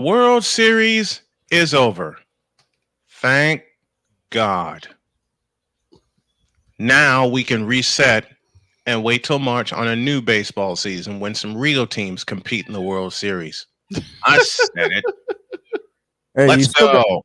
World Series is over. Thank God. Now we can reset and wait till March on a new baseball season when some real teams compete in the World Series. I said it. Hey, Let's go.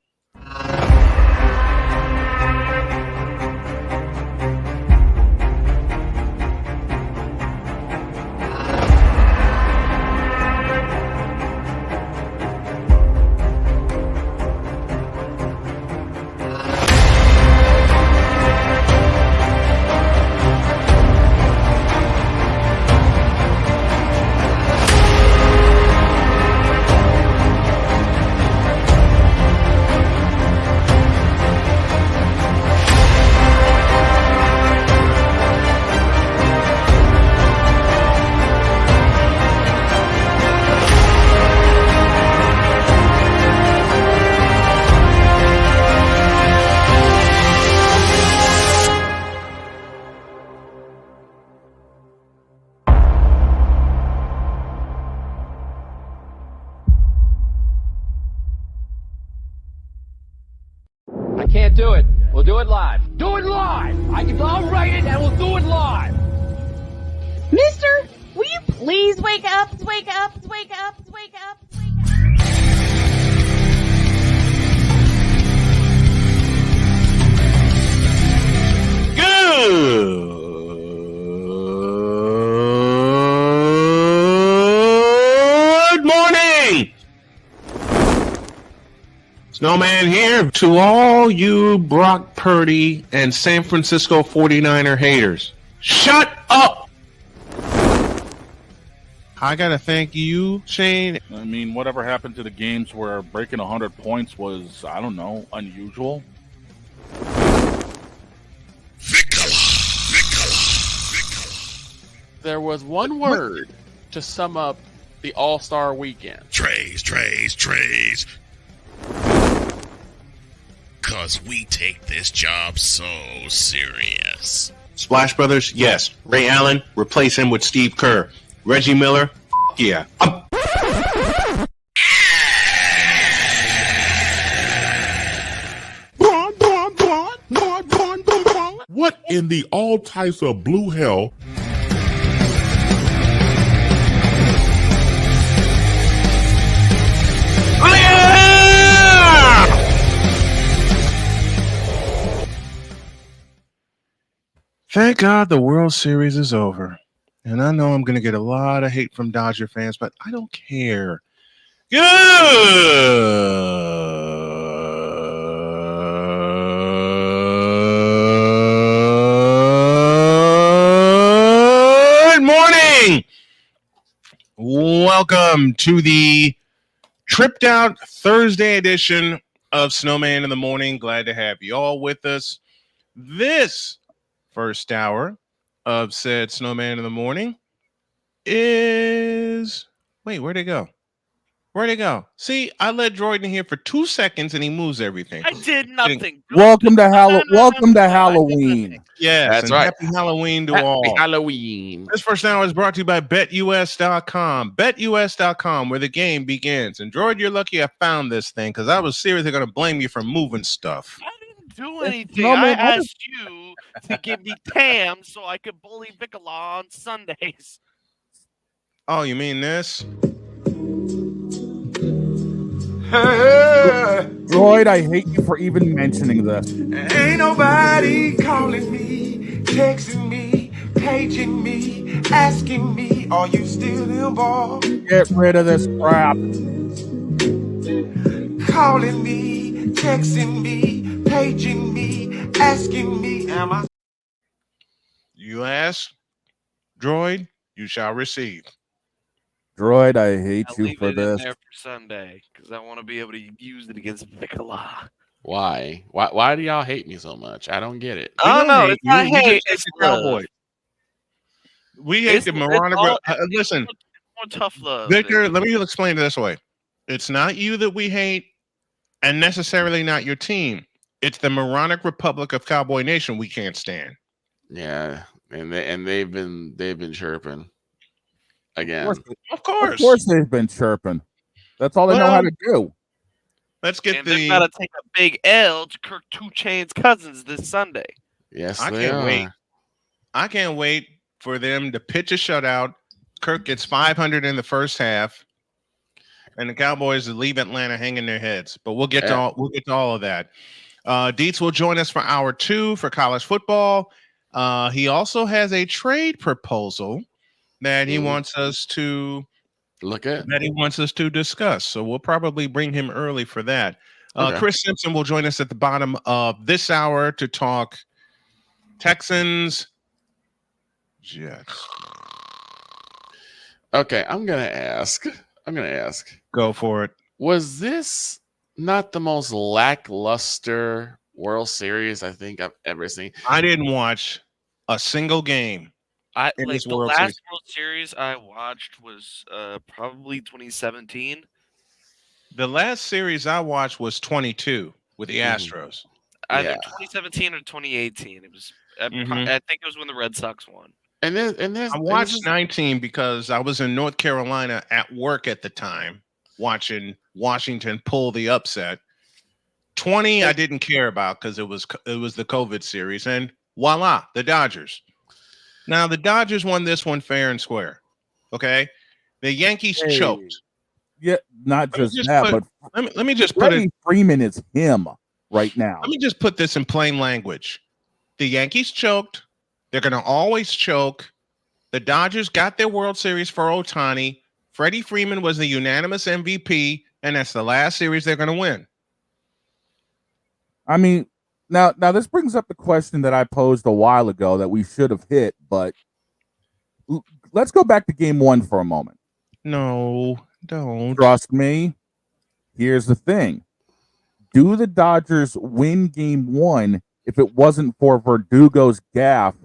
I can't do it. We'll do it live. Do it live! I'll write it and we'll do it live! Mister, will you please wake up, wake up, wake up, wake up, wake up? Good morning. Snowman here to all you Brock Purdy and San Francisco 49er haters. Shut up! I gotta thank you, Shane. I mean, whatever happened to the games where breaking 100 points was, I don't know, unusual? There was one word to sum up the All-Star weekend. Trays. Cause we take this job so serious. Splash Brothers, yes. Ray Allen, replace him with Steve Kerr. Reggie Miller, yeah. What in the all types of blue hell? Thank God the World Series is over. And I know I'm going to get a lot of hate from Dodger fans, but I don't care. Good morning. Welcome to the tripped out Thursday edition of Snowman in the Morning. Glad to have you all with us. This first hour of said Snowman in the Morning is... Wait, where'd it go? Where'd it go? See, I let Droid in here for 2 seconds and he moves everything. I did nothing. Welcome to Halloween. Yes, That's and right. Happy Halloween to all. Happy Halloween. This first hour is brought to you by BetUS.com. BetUS.com, where the game begins. And Droid, you're lucky I found this thing because I was seriously going to blame you for moving stuff. I didn't do anything. I asked you to give me TAM so I could bully Bicola on Sundays. Oh, you mean this? Droid, I hate you for even mentioning this. Ain't nobody calling me, texting me, paging me, asking me, are you still involved? Get rid of this crap. Calling me, texting me, paging me, asking me, am I? You ask, Droid, you shall receive. Droid, I hate I'll you leave for it this. in there for Sunday because I want to be able to use it against Bicola. Why? Why do y'all hate me so much? I don't get it. Oh no, it's not We just hate. hate It's the love. Cowboys. We hate the moronic. Listen, More tough love. Victor, let me explain it this way. It's not you that we hate and necessarily not your team. It's the moronic Republic of Cowboy Nation we can't stand. Yeah, and they've been chirping again. Of course. Of course they've been chirping. That's all they know how to do. Let's get and they're about to take a big L to Kirk 2 Chainz Cousins this Sunday. Yes, I can't wait. I can't wait for them to pitch a shutout. Kirk gets 500 in the first half, and the Cowboys leave Atlanta hanging their heads. But we'll get to all of that. Dietz will join us for hour 2 for college football. He also has a trade proposal that he wants us to look at. That he wants us to discuss. So we'll probably bring him early for that. Okay. Chris Simpson will join us at the bottom of this hour to talk Texans, Jets. Okay, I'm gonna ask. Go for it. Was this not the most lackluster World Series I think I've ever seen? I didn't watch a single game. The last World Series I watched was probably 2017. The last series I watched was 22 with the Astros. Either 2017 or 2018. It was. I think it was when the Red Sox won. I watched 19 because I was in North Carolina at work at the time, watching Washington pull the upset. 20 I didn't care about because it was the COVID series, and voila, the Dodgers. Now the Dodgers won this one fair and square. Okay, the Yankees choked. Yeah, not just that, but let me just put it. Freeman is him right now. Let me just put this in plain language. The Yankees choked. They're going to always choke. The Dodgers got their World Series for Ohtani. Freddie Freeman was the unanimous MVP, and that's the last series they're going to win. I mean, now this brings up the question that I posed a while ago that we should have hit, but let's go back to game 1 for a moment. No, don't. Trust me. Here's the thing. Do the Dodgers win game 1 if it wasn't for Verdugo's gaffe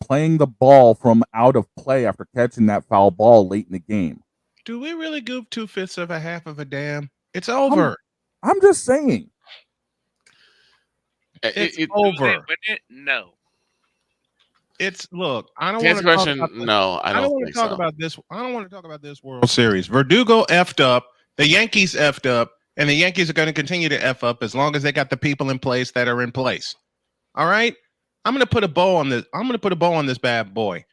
playing the ball from out of play after catching that foul ball late in the game? Do we really give 2/5 of a half of a damn? It's over. I'm just saying. It's over. No. Look. I don't To want answer to the question. No, I don't want to think talk so. about this. I don't want to talk about this World Series. Verdugo effed up. The Yankees effed up, and the Yankees are going to continue to F up as long as they got the people in place that are in place. All right. I'm going to put a bow on this. I'm going to put a bow on this bad boy.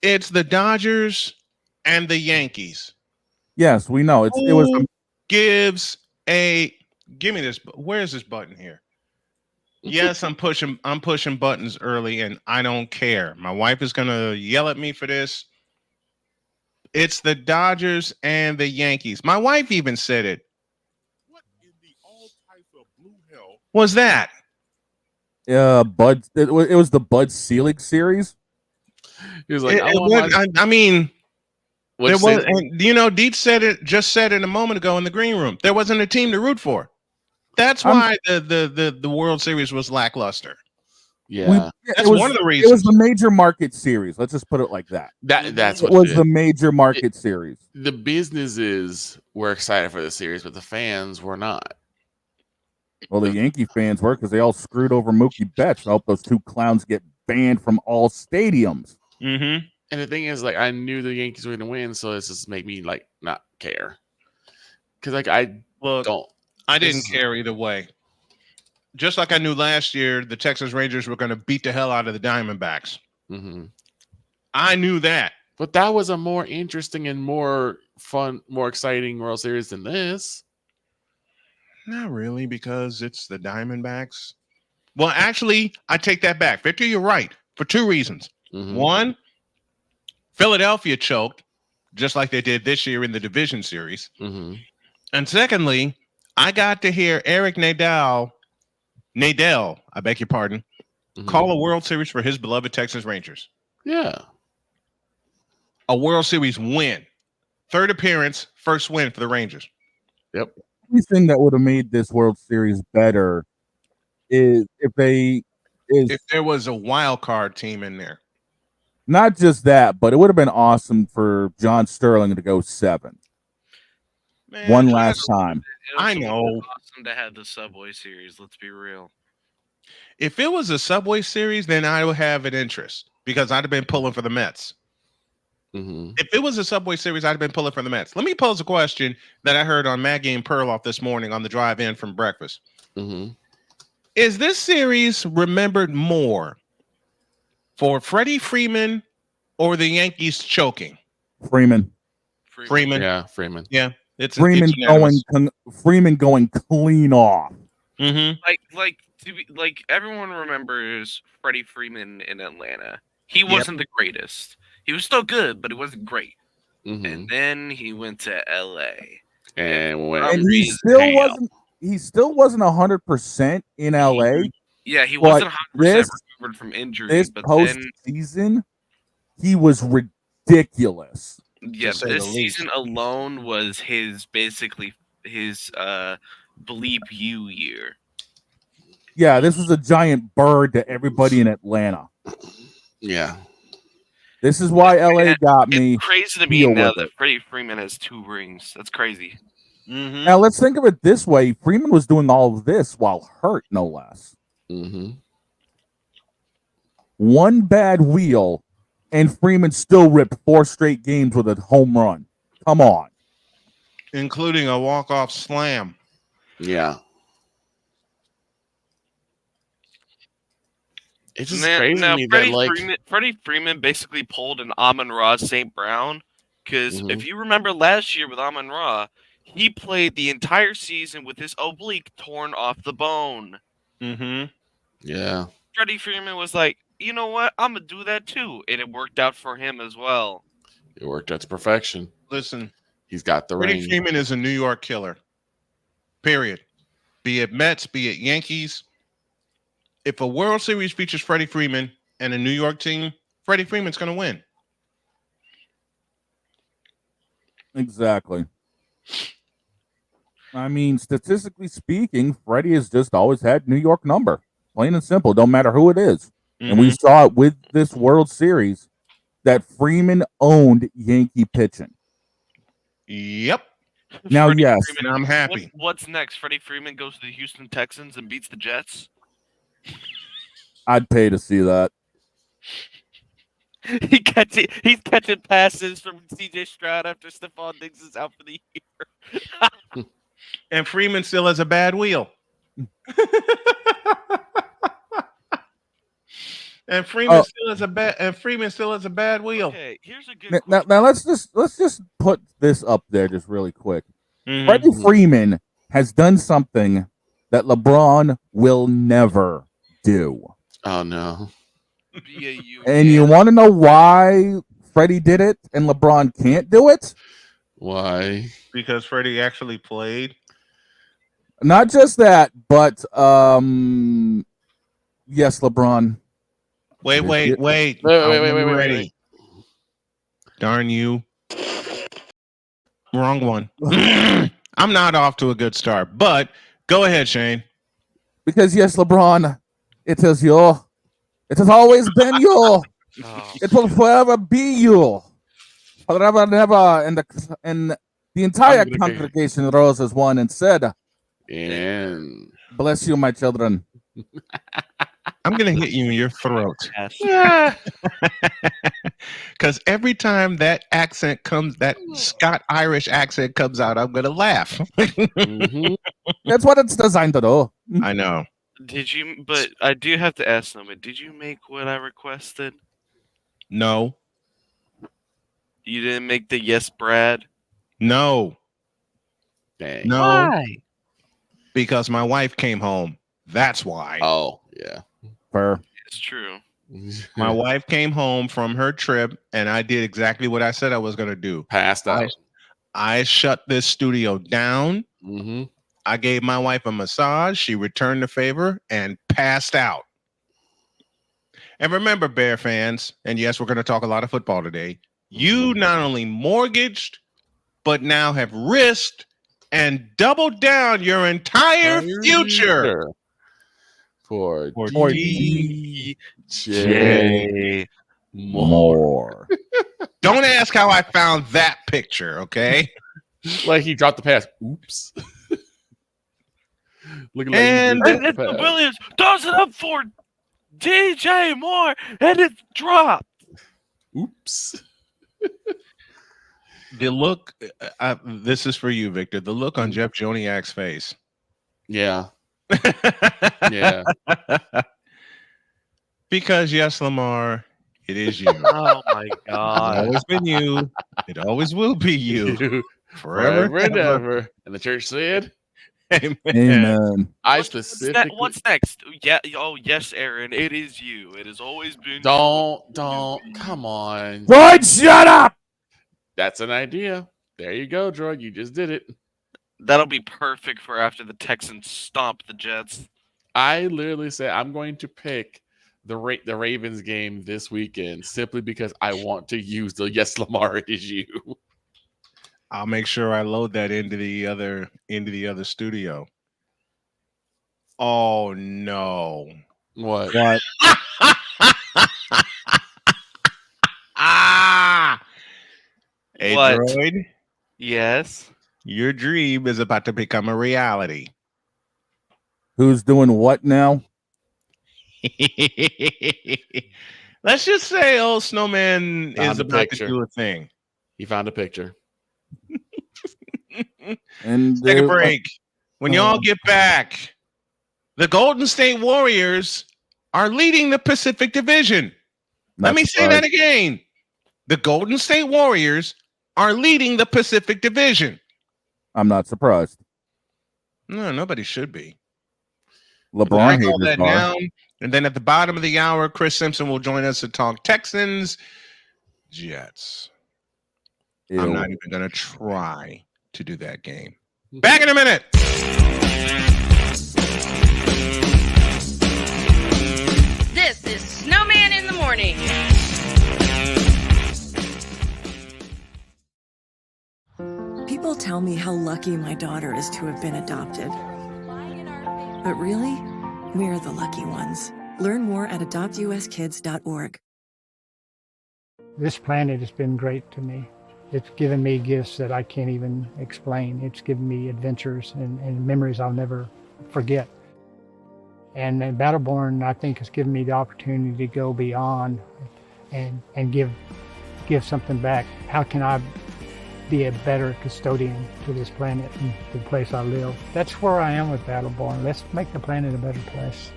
It's the Dodgers and the Yankees. Yes, we know. Give me this. Where's this button here? Yes, I'm pushing buttons early, and I don't care. My wife is gonna yell at me for this. It's the Dodgers and the Yankees. My wife even said it. What in the all types of blue hell was that? Bud. It was the Bud Selig series. He was like, I mean, there was. Dietz said it a moment ago in the green room. There wasn't a team to root for. That's why the World Series was lackluster. Yeah, that's one of the reasons. It was the major market series. Let's just put it like that. That's what it was the major market series. The businesses were excited for the series, but the fans were not. Well, the Yankee fans were because they all screwed over Mookie Betts to help those two clowns get banned from all stadiums. Mm-hmm. And the thing is, like, I knew the Yankees were going to win, so this just made me like not care. Because I didn't care either way. Just like I knew last year, the Texas Rangers were going to beat the hell out of the Diamondbacks. Mm-hmm. I knew that. But that was a more interesting and more fun, more exciting World Series than this. Not really, because it's the Diamondbacks. Well, actually, I take that back. Victor, you're right, for two reasons. Mm-hmm. One, Philadelphia choked, just like they did this year in the division series. Mm-hmm. And secondly, I got to hear Eric Nadel, I beg your pardon, call a World Series for his beloved Texas Rangers. Yeah. A World Series win. Third appearance, first win for the Rangers. Yep. The only thing that would have made this World Series better is if there was a wild card team in there. Not just that, but it would have been awesome for John Sterling to go 7. Man, one last time. I know. Awesome to have the Subway Series. Let's be real. If it was a Subway Series, then I would have an interest because I'd have been pulling for the Mets. If it was a Subway Series, I'd have been pulling for the Mets. Let me pose a question that I heard on Maggie and Perloff this morning on the drive in from breakfast. Is this series remembered more for Freddie Freeman or the Yankees choking? Freeman. Freeman. Yeah, Freeman. Yeah. It's Freeman going clean off. Like everyone remembers Freddie Freeman in Atlanta. He wasn't the greatest. He was still good, but he wasn't great. And then he went to LA. And he still wasn't 100% in LA. Yeah, he wasn't 100% recovered from injury. This but postseason, he was ridiculous. Yeah, this season alone was basically his bleep you year. Yeah, this was a giant bird to everybody in Atlanta. Yeah. This is why LA got me. It's crazy to me now that Freddie Freeman has 2 rings. That's crazy. Now let's think of it this way: Freeman was doing all of this while hurt, no less. One bad wheel, and Freeman still ripped 4 straight games with a home run. Come on, including a walk-off slam. Yeah. It's just crazy to me that Freddie Freeman basically pulled an Amon-Ra St. Brown, because if you remember last year with Amon-Ra, he played the entire season with his oblique torn off the bone. Yeah. Freddie Freeman was like, you know what? I'm gonna do that too, and it worked out for him as well. It worked out to perfection. Listen, he's got the Freddie ring. Freeman is a New York killer. Period. Be it Mets, be it Yankees. If a World Series features Freddie Freeman and a New York team, Freddie Freeman's going to win. exactly. I mean, statistically speaking, Freddie has just always had New York number, plain and simple. Don't matter who it is, and we saw it with this World Series that Freeman owned Yankee pitching. Yep. Now, Freddie yes, Freeman, I'm happy. What's next? Freddie Freeman goes to the Houston Texans and beats the Jets. I'd pay to see that. He's catching passes from CJ Stroud after Stephon Diggs is out for the year. And Freeman still has a bad wheel. And Freeman still has a bad wheel. Okay, here's a good Now let's just put this up there just really quick. Freddie Freeman has done something that LeBron will never do. Oh no. And you want to know why Freddie did it and LeBron can't do it? Why? Because Freddie actually played. Not just that, but yes, LeBron. Wait. Wait. Darn you. Wrong one. I'm not off to a good start, but go ahead, Shane. Because yes, LeBron, it is you. It has always been you. It will forever be you. Forever and ever. And the entire congregation rose as one and said, and bless you, my children. I'm going to hit you in your throat. Because every time that accent comes, that Scott Irish accent comes out, I'm going to laugh. That's what it's designed to do. I know. But I do have to ask Snowman, did you make what I requested? No. You didn't make the yes, Brad? No. Dang. No. Why? Because my wife came home. That's why. Oh, yeah. Fair. It's true. My wife came home from her trip, and I did exactly what I said I was going to do. Passed out. I shut this studio down. I gave my wife a massage. She returned the favor and passed out. And remember, Bear fans, and yes, we're going to talk a lot of football today. You not only mortgaged, but now have risked and doubled down your entire future for DJ Moore. Don't ask how I found that picture, okay? Like he dropped the pass. Oops. Looking like and Williams does it up for DJ Moore, and it's dropped. Oops. The look, this is for you, Victor. The look on Jeff Joniak's face. Yeah. Yeah. Because yes, Lamar, it is you. Oh my It's god. always been you. It always will be you. Forever and ever. And the church said, Amen. Amen. What's next? Yeah. Oh yes, Aaron. It is you. It has always been. Don't. Come on. Droid, shut up! That's an idea. There you go, Droid. You just did it. That'll be perfect for after the Texans stomp the Jets. I literally said I'm going to pick the Ravens game this weekend simply because I want to use the yes, Lamar, it is you. I'll make sure I load that into the other studio. Oh no. What? Hey, What? Droid, Yes. your dream is about to become a reality. Who's doing what now? Let's just say old Snowman Found is a about picture. to do a thing. He found a picture. And Take a break. When y'all get back, the Golden State Warriors are leading the Pacific Division. Let me say that again. The Golden State Warriors are leading the Pacific Division. I'm not surprised. No, nobody should be. LeBron All that haters are. down, and then at the bottom of the hour, Chris Simpson will join us to talk Texans, Jets. Ew. I'm not even going to try to do that game. Back in a minute. This is Snowman in the Morning. People tell me how lucky my daughter is to have been adopted. But really, we're the lucky ones. Learn more at adoptuskids.org. This planet has been great to me. It's given me gifts that I can't even explain. It's given me adventures and memories I'll never forget. And Battleborn, I think, has given me the opportunity to go beyond and give something back. How can I be a better custodian to this planet and the place I live? That's where I am with Battleborn. Let's make the planet a better place.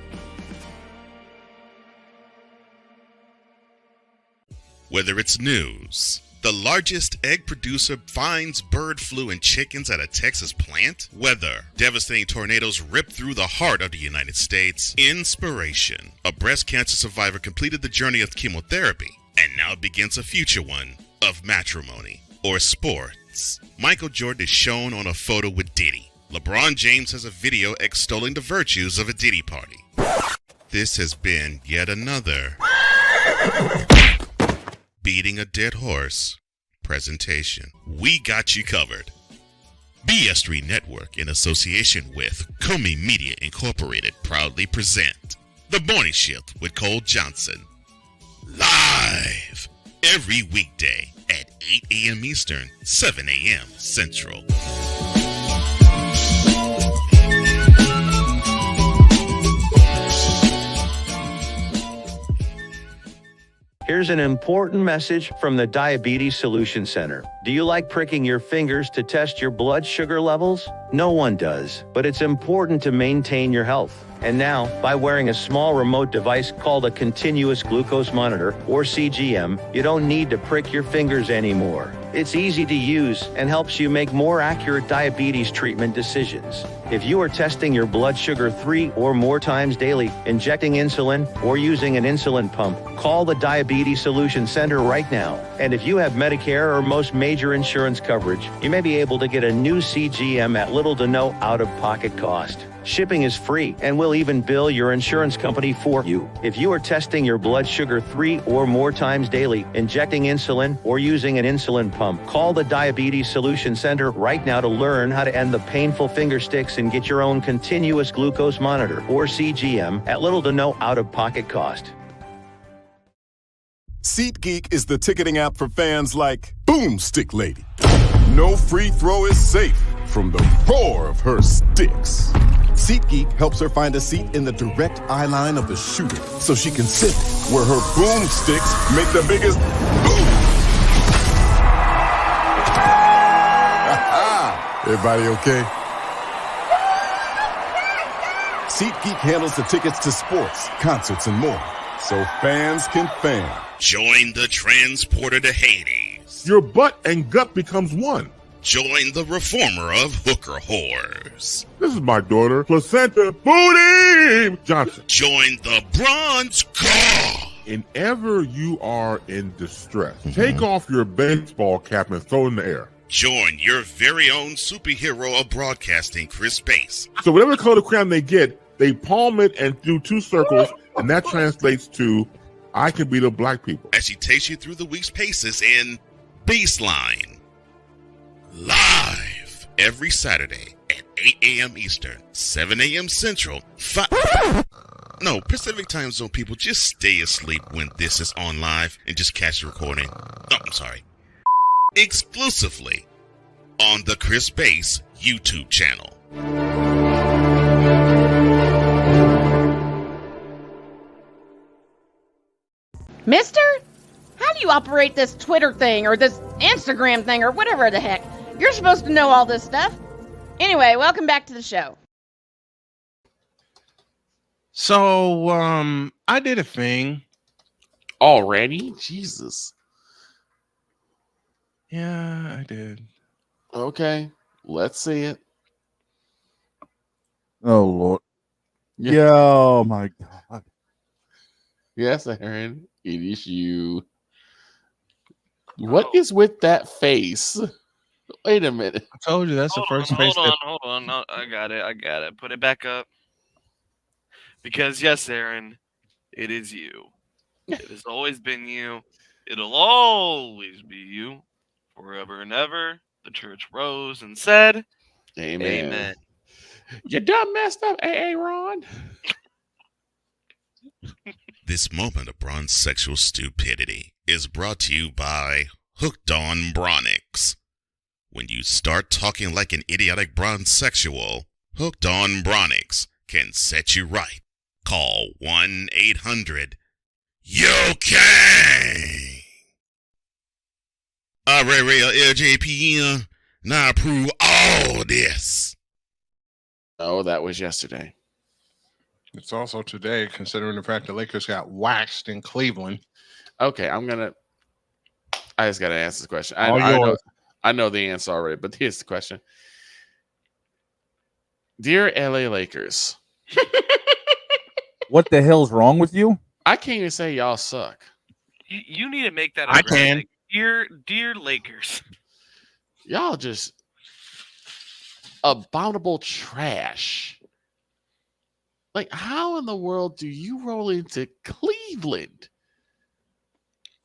Whether it's news, the largest egg producer finds bird flu in chickens at a Texas plant, weather, devastating tornadoes rip through the heart of the United States, inspiration, a breast cancer survivor completed the journey of chemotherapy and now begins a future one of matrimony or sports. Michael Jordan is shown on a photo with Diddy. LeBron James has a video extolling the virtues of a Diddy party. This has been yet another beating a dead horse presentation. We got you covered. BS3 Network, in association with Comey Media Incorporated, proudly present The Morning Shift with Cole Johnson. Live every weekday at 8 a.m. Eastern, 7 a.m. Central. Here's an important message from the Diabetes Solution Center. Do you like pricking your fingers to test your blood sugar levels? No one does, but it's important to maintain your health. And now, by wearing a small remote device called a continuous glucose monitor, or CGM, you don't need to prick your fingers anymore. It's easy to use and helps you make more accurate diabetes treatment decisions. If you are testing your blood sugar 3 or more times daily, injecting insulin, or using an insulin pump, call the Diabetes Solution Center right now. And if you have Medicare or most major insurance coverage, you may be able to get a new CGM at little to no out-of-pocket cost. Shipping is free, and we'll even bill your insurance company for you. If you are testing your blood sugar 3 or more times daily, injecting insulin, or using an insulin pump, call the Diabetes Solution Center right now to learn how to end the painful finger sticks and get your own continuous glucose monitor, or CGM, at little to no out-of-pocket cost. SeatGeek is the ticketing app for fans like Boomstick Lady. No free throw is safe from the roar of her sticks. SeatGeek helps her find a seat in the direct eye line of the shooter so she can sit where her boomsticks make the biggest boom. Everybody okay? SeatGeek handles the tickets to sports, concerts, and more, so fans can fan. Join the transporter to Hades. Your butt and gut becomes one. Join the reformer of hooker whores. This is my daughter, Placenta Booty Johnson. Join the bronze car. Whenever you are in distress, take off your baseball cap and throw it in the air. Join your very own superhero of broadcasting, Chris Bass. So whatever color crayon they get, they palm it and do 2 circles, and that translates to, I can beat up black people. As she takes you through the week's paces in Baseline. Live every Saturday at 8 a.m. Eastern, 7 a.m. Central, Pacific Time Zone people, just stay asleep when this is on live and just catch the recording. Oh, I'm sorry. Exclusively on the Chris Bass YouTube channel. Mister, how do you operate this Twitter thing or this Instagram thing or whatever the heck? You're supposed to know all this stuff. Anyway, welcome back to the show. So, I did a thing. Already? Jesus. Yeah, I did. Okay, let's see it. Oh, Lord. Yeah, oh, my God. Yes, Aaron, it is you. What is with that face? Wait a minute. I told you that's the first face. Hold on. No, I got it. Put it back up. Because yes, Aaron, it is you. It has always been you. It'll always be you. Forever and ever. The church rose and said, Amen. You done messed up, AA Ron. This moment of bronze sexual stupidity is brought to you by Hooked on Bronix. When you start talking like an idiotic bronze sexual, Hooked on Bronix can set you right. Call 1-800-YO-KANG. LJPN, now approve all this. Oh, that was yesterday. It's also today, considering the fact the Lakers got waxed in Cleveland. Okay, I just got to answer this question. I know the answer already, but here's the question. Dear LA Lakers. What the hell's wrong with you? I can't even say y'all suck. You need to make that. I can. Like, dear Lakers. Y'all just abominable trash. Like, how in the world do you roll into Cleveland?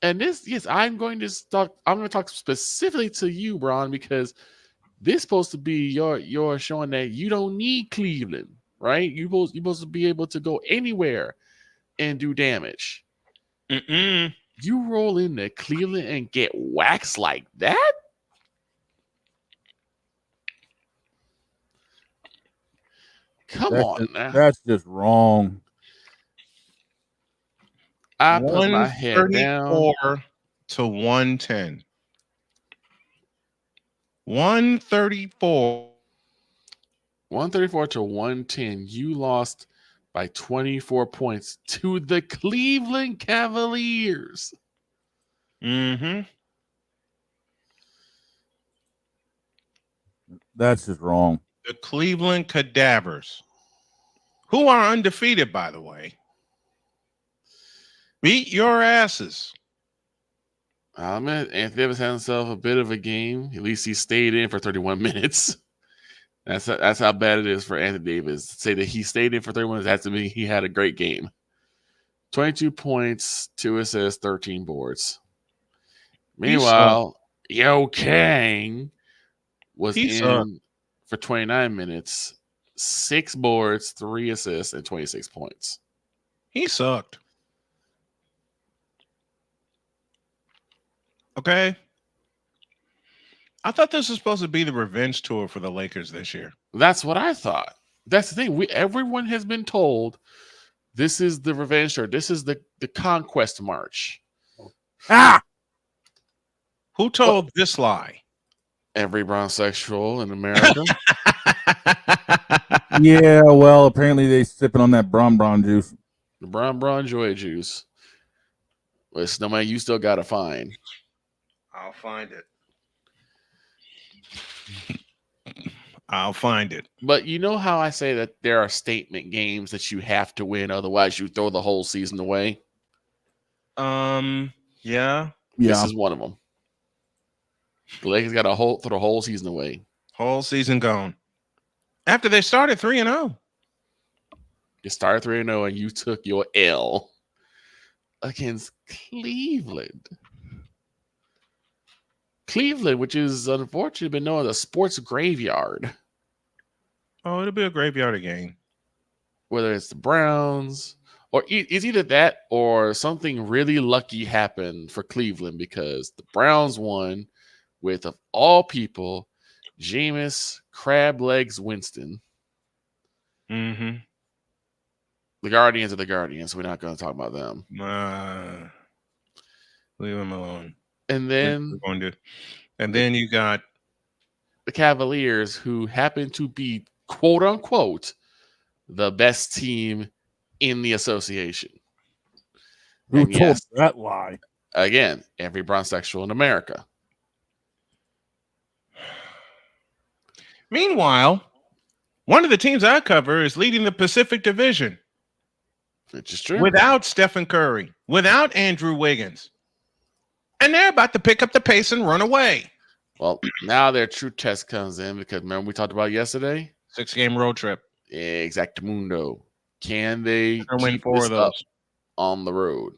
And this, yes, I'm going to talk specifically to you, Bron, because this is supposed to be your showing that you don't need Cleveland, right? You're supposed to be able to go anywhere and do damage. You roll into Cleveland and get waxed like that? Come on, now. That's just wrong. I put my head down. 134 to 110. 134. 134 to 110. You lost by 24 points to the Cleveland Cavaliers. Mm-hmm. That's just wrong. The Cleveland Cadavers, who are undefeated, by the way, beat your asses. Anthony Davis had himself a bit of a game. At least he stayed in for 31 minutes. That's how bad it is for Anthony Davis. To say that he stayed in for 31 minutes, that to me, he had a great game. 22 points, 2 assists, 13 boards. Meanwhile, Yo Kang was in for 29 minutes, 6 boards, 3 assists, and 26 points. He sucked. Okay. I thought this was supposed to be the revenge tour for the Lakers this year. That's what I thought. That's the thing. Everyone has been told this is the revenge tour. This is the conquest march. Who told this lie? Every bronsexual in America. Yeah, well, apparently they sipping on that Bron juice. The Bron Joy juice. Well, Snowman, you still got to find. I'll find it. I'll find it. But you know how I say that there are statement games that you have to win, otherwise you throw the whole season away? Yeah. This is one of them. The Lakers got to throw the whole season away. Whole season gone. After they started 3-0. You started 3-0 and you took your L against Cleveland. Cleveland, which is unfortunately been known as a sports graveyard. Oh, it'll be a graveyard game. Whether it's the Browns or it's either that or something really lucky happened for Cleveland because the Browns won with, of all people, Jameis Crab Legs Winston. Mm-hmm. The Guardians are the Guardians, so we're not going to talk about them. Leave them alone. And then you got the Cavaliers, who happen to be, quote unquote, the best team in the association. Who told that lie? Again, every bronsexual in America. Meanwhile, one of the teams I cover is leading the Pacific Division. Which is true. Without Stephen Curry, without Andrew Wiggins. And they're about to pick up the pace and run away. Well, now their true test comes in because remember we talked about yesterday? 6-game road trip. Exactamundo. Can they win 4 of those on the road?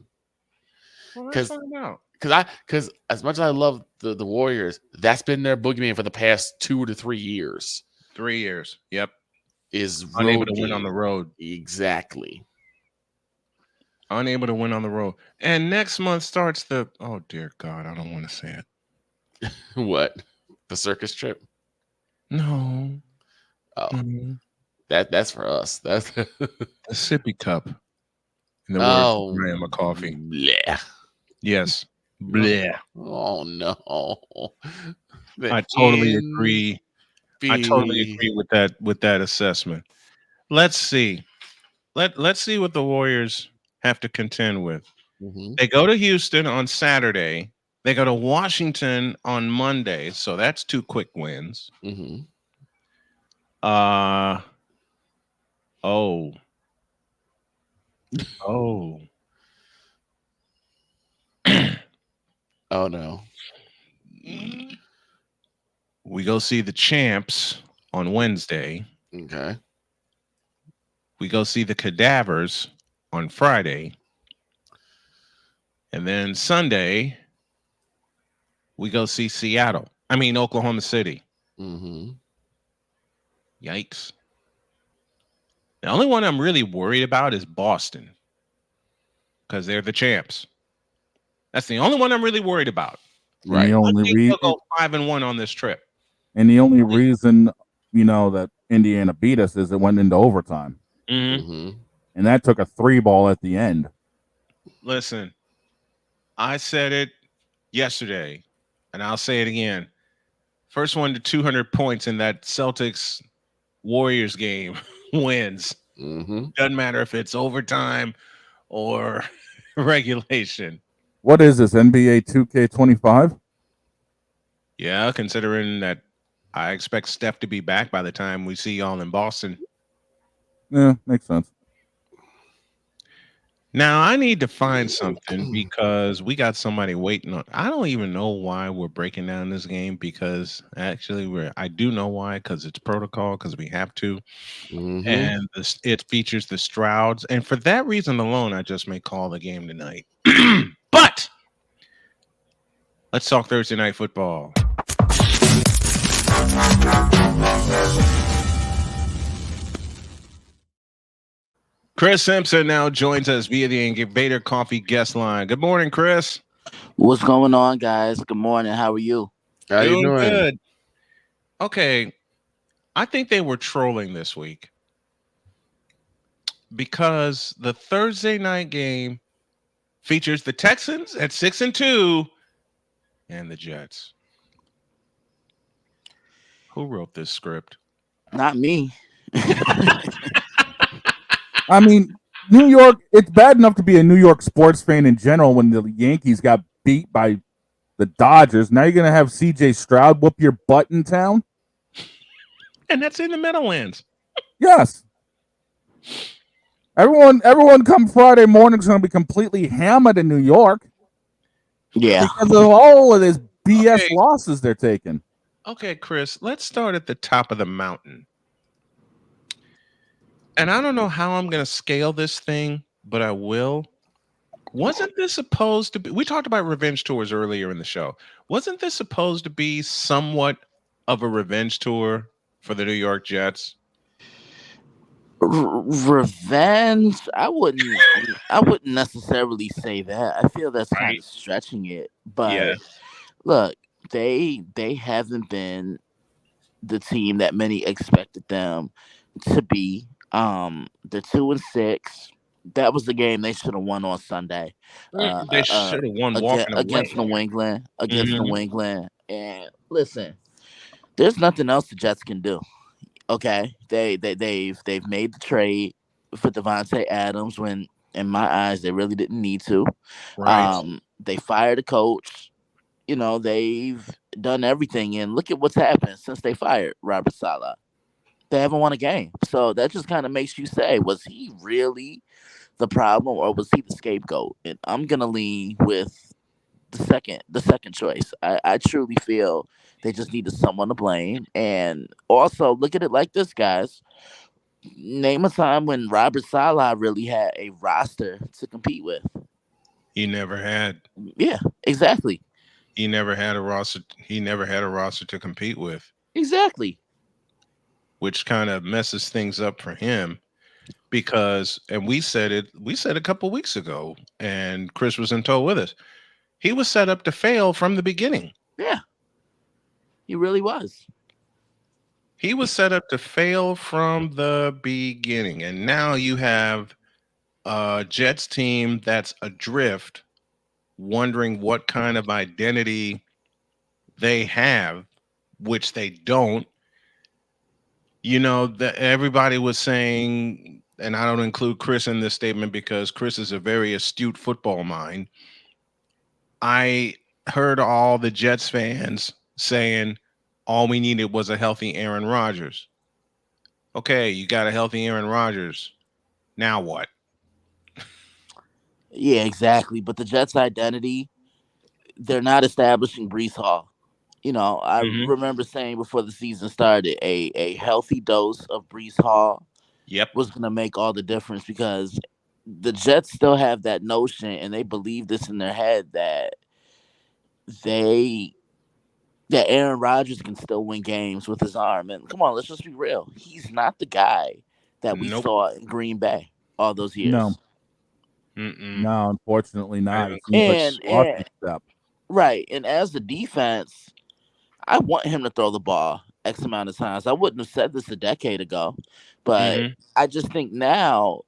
Well, let's find out. Because as much as I love the Warriors, that's been their boogeyman for the past 2 to 3 years. 3 years. Yep. Is unable to win on the road. Exactly. Unable to win on the road. And next month starts the, oh dear God, I don't want to say it. What? The circus trip? No. Oh. Mm-hmm. That's for us. That's the sippy cup. In the words of Graham McCoffee. Bleh. Yes. Bleh. Oh no. I totally agree. I totally agree with that assessment. Let's see. Let's see what the Warriors have to contend with. Mm-hmm. They go to Houston on Saturday. They go to Washington on Monday. So that's 2 quick wins. Mm-hmm. Oh no. We go see the champs on Wednesday. Okay. We go see the cadavers on Friday. And then Sunday, we go see Oklahoma City. Mm-hmm. Yikes. The only one I'm really worried about is Boston because they're the champs. That's the only one I'm really worried about. Right. The only reason they'll go 5-1 on this trip. And the only reason, that Indiana beat us is it went into overtime. Mm-hmm. And that took a 3-ball at the end. Listen, I said it yesterday, and I'll say it again. First one to 200 points in that Celtics Warriors game wins. Mm-hmm. Doesn't matter if it's overtime or regulation. What is this, NBA 2K25? Yeah, considering that I expect Steph to be back by the time we see y'all in Boston. Yeah, makes sense. Now, I need to find something because we got somebody waiting on. I don't even know why we're breaking down this game because actually I do know why because it's protocol because we have to. Mm-hmm. And it features the Strouds. And for that reason alone, I just may call the game tonight. But let's talk Thursday Night Football. Chris Simpson now joins us via the Incubator Coffee guest line. Good morning, Chris. What's going on, guys? Good morning. How are you? How you doing? Good. Okay. I think they were trolling this week because the Thursday night game features the Texans at 6-2 and the Jets. Who wrote this script? Not me. I mean, New York, it's bad enough to be a New York sports fan in general when the Yankees got beat by the Dodgers. Now you're going to have CJ Stroud whoop your butt in town? And that's in the Meadowlands. Yes. Everyone come Friday morning is going to be completely hammered in New York. Yeah. Because of all of this BS losses they're taking. Okay, Chris, let's start at the top of the mountain. And I don't know how I'm going to scale this thing, but I will. Wasn't this supposed to be? We talked about revenge tours earlier in the show. Wasn't this supposed to be somewhat of a revenge tour for the New York Jets? Revenge? I wouldn't necessarily say that. I feel that's kind of stretching it. But look, they haven't been the team that many expected them to be. They're 2-6. That was the game they should have won on Sunday. They should have won walking Against away. New England. Against Mhm. New England. And listen, there's nothing else the Jets can do. Okay, they've made the trade for Devontae Adams when, in my eyes, they really didn't need to. Right. They fired a coach. You know, they've done everything, and look at what's happened since they fired Robert Saleh. They haven't won a game, so that just kind of makes you say, was he really the problem, or was he the scapegoat? And I'm gonna lean with the second choice. I truly feel they just needed someone to blame. And also look at it like this, guys. Name a time when Robert Saleh really had a roster to compete with. He never had. Yeah, exactly. He never had a roster. He never had a roster to compete with, Exactly. which kind of messes things up for him. Because, and we said a couple weeks ago, and Chris was in tow with us. He was set up to fail from the beginning. Yeah, he really was. He was set up to fail from the beginning. And now you have a Jets team that's adrift, wondering what kind of identity they have, which they don't. You know, that everybody was saying, and I don't include Chris in this statement because Chris is a very astute football mind. I heard all the Jets fans saying all we needed was a healthy Aaron Rodgers. Okay, you got a healthy Aaron Rodgers. Now what? Yeah, exactly. But the Jets' identity, they're not establishing Brees Hall. You know, I remember saying before the season started, a healthy dose of Brees Hall was going to make all the difference, because the Jets still have that notion, and they believe this in their head, that they that Aaron Rodgers can still win games with his arm. And come on, let's just be real. He's not the guy that we saw in Green Bay all those years. No. No, unfortunately not. It seems And, like a lucky step. right. And as the defense, I want him to throw the ball X amount of times. I wouldn't have said this a decade ago, but I just think now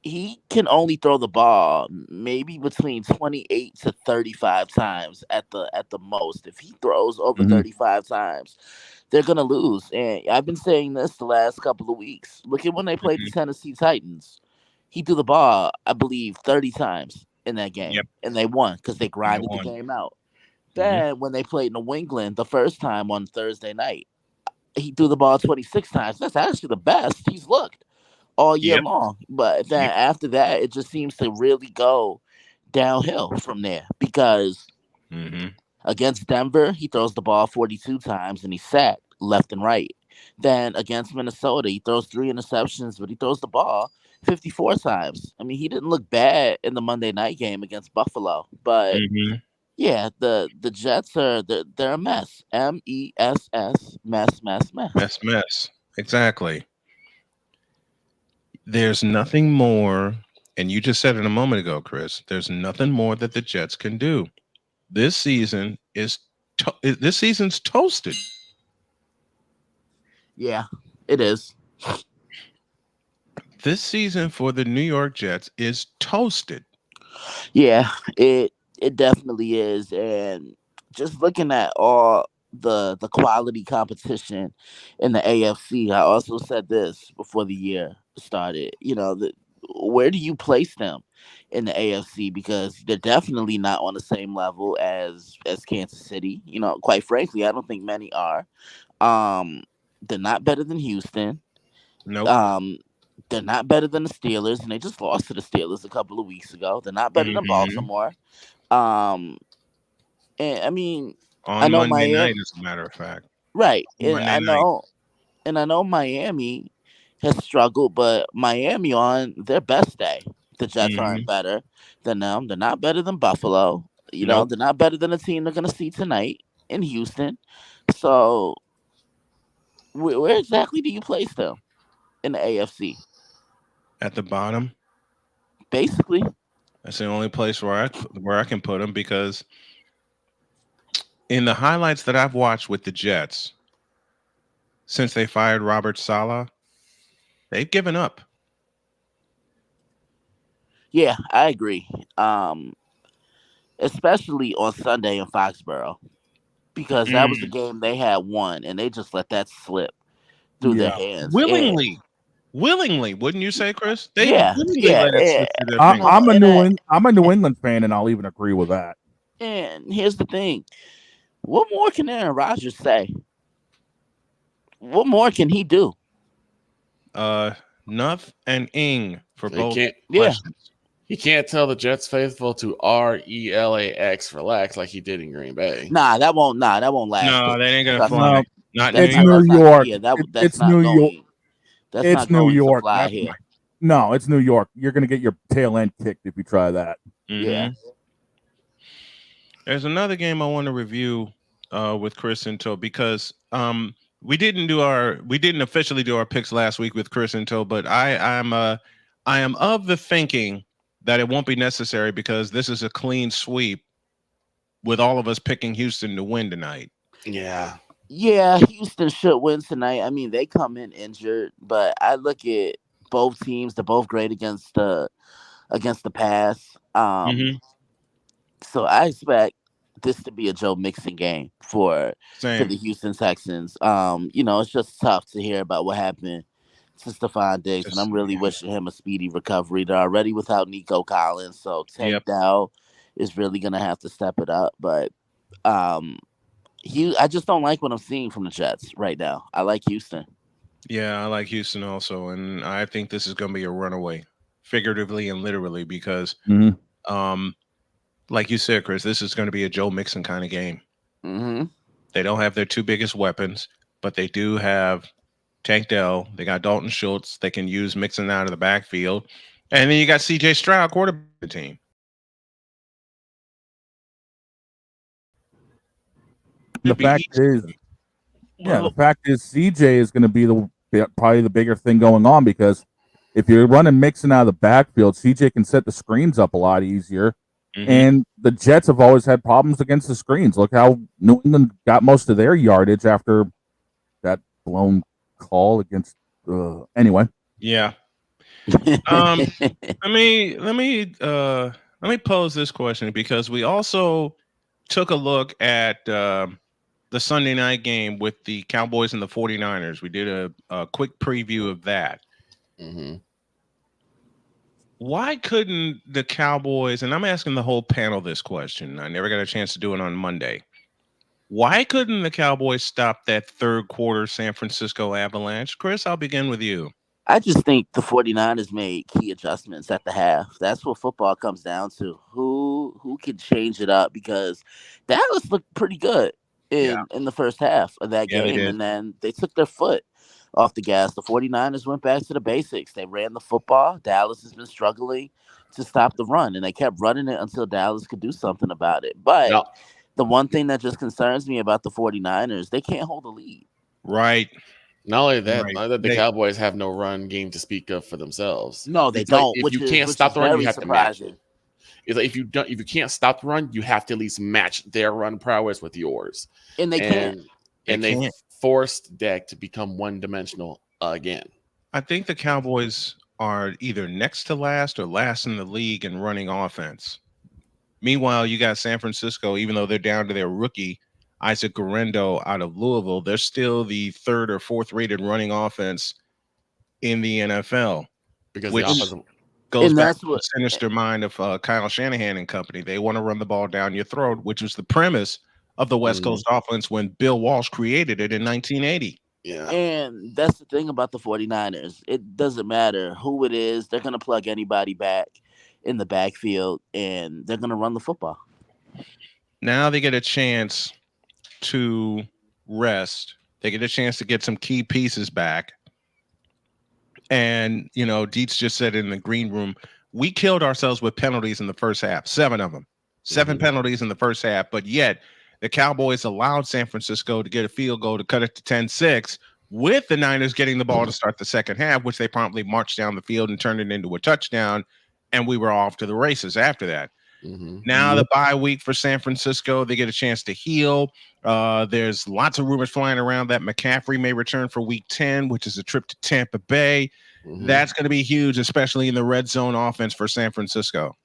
he can only throw the ball maybe between 28 to 35 times at the most. If he throws over 35 times, they're gonna lose. And I've been saying this the last couple of weeks. Look at when they played the Tennessee Titans. He threw the ball, I believe, 30 times in that game, and they won because they grinded the game out. Then when they played New England the first time on Thursday night, he threw the ball 26 times. That's actually the best he's looked all year long. But then after that, it just seems to really go downhill from there, because against Denver, he throws the ball 42 times and he's sacked left and right. Then against Minnesota, he throws 3 interceptions, but he throws the ball 54 times. I mean, he didn't look bad in the Monday night game against Buffalo, but yeah, the Jets they're a mess. MESS, mess. Mess. Exactly. There's nothing more, and you just said it a moment ago, Chris. There's nothing more that the Jets can do. This season this season's toasted. Yeah, it is. This season for the New York Jets is toasted. Yeah, it definitely is. And just looking at all the quality competition in the AFC. I also said this before the year started. Where do you place them in the AFC? Because they're definitely not on the same level as Kansas City. Quite frankly, I don't think many are. Um, they're not better than Houston. Nope. They're not better than the Steelers, and they just lost to the Steelers a couple of weeks ago. They're not better than Baltimore. Um, and I mean, I On know Monday Miami, night, as a matter of fact. right? Monday night. And I know Miami has struggled, but Miami on their best day, the Jets aren't better than them. They're not better than Buffalo. Nope. They're not better than the team they're going to see tonight in Houston. So, where exactly do you place them in the AFC? At the bottom. Basically, That's the only place where I can put them, because in the highlights that I've watched with the Jets since they fired Robert Saleh, they've given up. yeah, I agree. Especially on Sunday in Foxborough, because that was the game they had won, and they just let that slip through their hands. Willingly, wouldn't you say, Chris? They Yeah, willingly let it slip through their fingers. I'm a New England fan, and I'll even agree with that. And here's the thing: what more can Aaron Rodgers say? What more can he do? Nuff and Ing for He both can't. questions. He can't tell the Jets faithful to RELAX, relax, like he did in Green Bay. Nah, that won't last. No, that ain't gonna Trust fly. me. Not It's in New York. New York. Yeah, that's It's not New going. York. That's It's not New going York. to fly That's here. No, it's New York. You're gonna get your tail end kicked if you try that. Yeah. There's another game I want to review with Chris Into, because we didn't officially do our picks last week with Chris Into, but I am of the thinking that it won't be necessary, because this is a clean sweep with all of us picking Houston to win tonight. Yeah. Yeah, Houston should win tonight. I mean, they come in injured, but I look at both teams. They're both great against the pass. So I expect this to be a Joe Mixon game for the Houston Texans. It's just tough to hear about what happened to Stephon Diggs, and I'm really wishing him a speedy recovery. They're already without Nico Collins, so Tank Dell is really gonna have to step it up. But I just don't like what I'm seeing from the Jets right now. I like Houston. Yeah, I like Houston also, and I think this is going to be a runaway, figuratively and literally, because, like you said, Chris, this is going to be a Joe Mixon kind of game. They don't have their two biggest weapons, but they do have Tank Dell. They got Dalton Schultz. They can use Mixon out of the backfield, and then you got C.J. Stroud, quarterback of the team. The fact is, CJ is going to be probably the bigger thing going on, because if you're running Mixon out of the backfield, CJ can set the screens up a lot easier. And the Jets have always had problems against the screens. Look how New England got most of their yardage after that blown call against. Anyway, yeah. Let me pose this question, because we also took a look at the Sunday night game with the Cowboys and the 49ers. We did a quick preview of that. Why couldn't the Cowboys, and I'm asking the whole panel this question, I never got a chance to do it on Monday. Why couldn't the Cowboys stop that third quarter San Francisco Avalanche? Chris, I'll begin with you. I just think the 49ers made key adjustments at the half. That's what football comes down to. Who can change it up? Because Dallas looked pretty good in the first half of that game, and then they took their foot off the gas. The 49ers went back to the basics. They ran the football. Dallas has been struggling to stop the run, and they kept running it until Dallas could do something about it. But the one thing that just concerns me about the 49ers, they can't hold a lead. Right. Not only that, the Cowboys have no run game to speak of for themselves. No, they don't. Like, if you can't stop the run, you have to match it. It's like if you can't stop the run, you have to at least match their run prowess with yours. And they can't. And they forced Dak to become one-dimensional again. I think the Cowboys are either next to last or last in the league in running offense. Meanwhile, you got San Francisco, even though they're down to their rookie, Isaac Guerrero out of Louisville, they're still the third or fourth rated running offense in the NFL, because which the offensive goes And back that's to the what sinister mind of Kyle Shanahan and company. They want to run the ball down your throat, which was the premise of the West Coast offense when Bill Walsh created it in 1980. Yeah. and that's the thing about the 49ers. It doesn't matter who it is. They're going to plug anybody back in the backfield and they're going to run the football. Now they get a chance to rest. They get a chance to get some key pieces back. And, Dietz just said in the green room, we killed ourselves with penalties in the first half, 7 of them, 7 penalties in the first half. But yet the Cowboys allowed San Francisco to get a field goal to cut it to 10-6 with the Niners getting the ball to start the second half, which they promptly marched down the field and turned it into a touchdown. And we were off to the races after that. Now the bye week for San Francisco, they get a chance to heal. There's lots of rumors flying around that McCaffrey may return for week 10, which is a trip to Tampa Bay. That's going to be huge, especially in the red zone offense for San Francisco.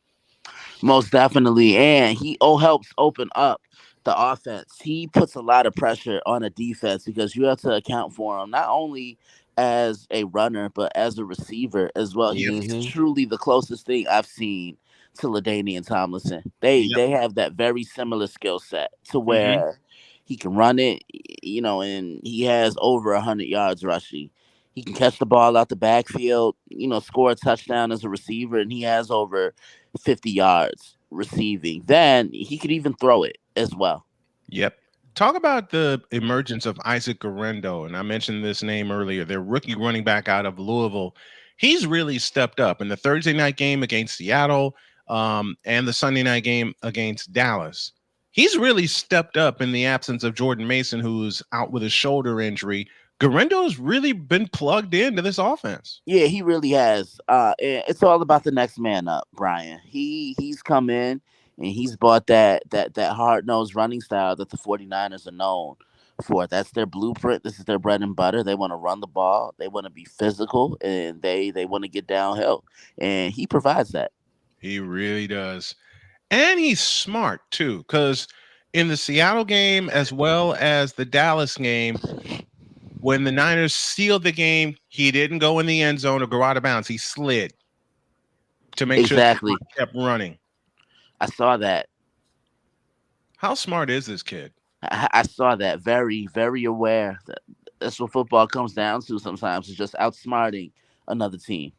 Most definitely. And he helps open up the offense. He puts a lot of pressure on a defense because you have to account for him not only as a runner, but as a receiver as well. He's truly the closest thing I've seen to LaDainian Tomlinson. They have that very similar skill set to where he can run it, and he has over 100 yards rushing. He can catch the ball out the backfield, score a touchdown as a receiver, and he has over 50 yards receiving. Then he could even throw it as well. Yep. Talk about the emergence of Isaac Guerrero, and I mentioned this name earlier. Their rookie running back out of Louisville. He's really stepped up in the Thursday night game against Seattle and the Sunday night game against Dallas. He's really stepped up in the absence of Jordan Mason, who's out with a shoulder injury. Guerrero's really been plugged into this offense. Yeah, he really has. It's all about the next man up, Brian. He's come in and he's bought that hard-nosed running style that the 49ers are known for. That's their blueprint. This is their bread and butter. They want to run the ball. They want to be physical, and they want to get downhill. And he provides that. He really does. And he's smart, too, because in the Seattle game as well as the Dallas game, when the Niners sealed the game, he didn't go in the end zone or go out of bounds. He slid to make sure he kept running. I saw that. How smart is this kid? I saw that. Very, very aware. That's what football comes down to sometimes. It's just outsmarting another team.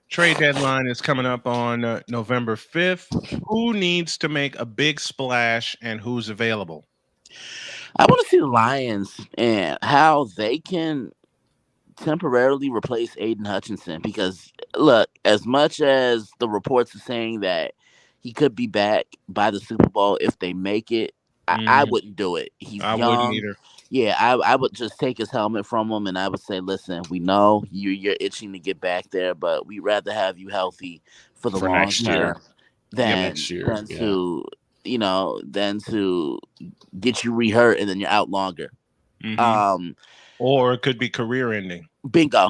Trade deadline is coming up on November 5th. Who needs to make a big splash and who's available? I want to see the Lions and how they can temporarily replace Aiden Hutchinson because, look, as much as the reports are saying that he could be back by the Super Bowl if they make it, I wouldn't do it. He's young. Wouldn't either. Yeah, I would just take his helmet from him and I would say, listen, we know you're itching to get back there, but we'd rather have you healthy for the long term than to get you re-hurt and then you're out longer. Or it could be career ending. Bingo.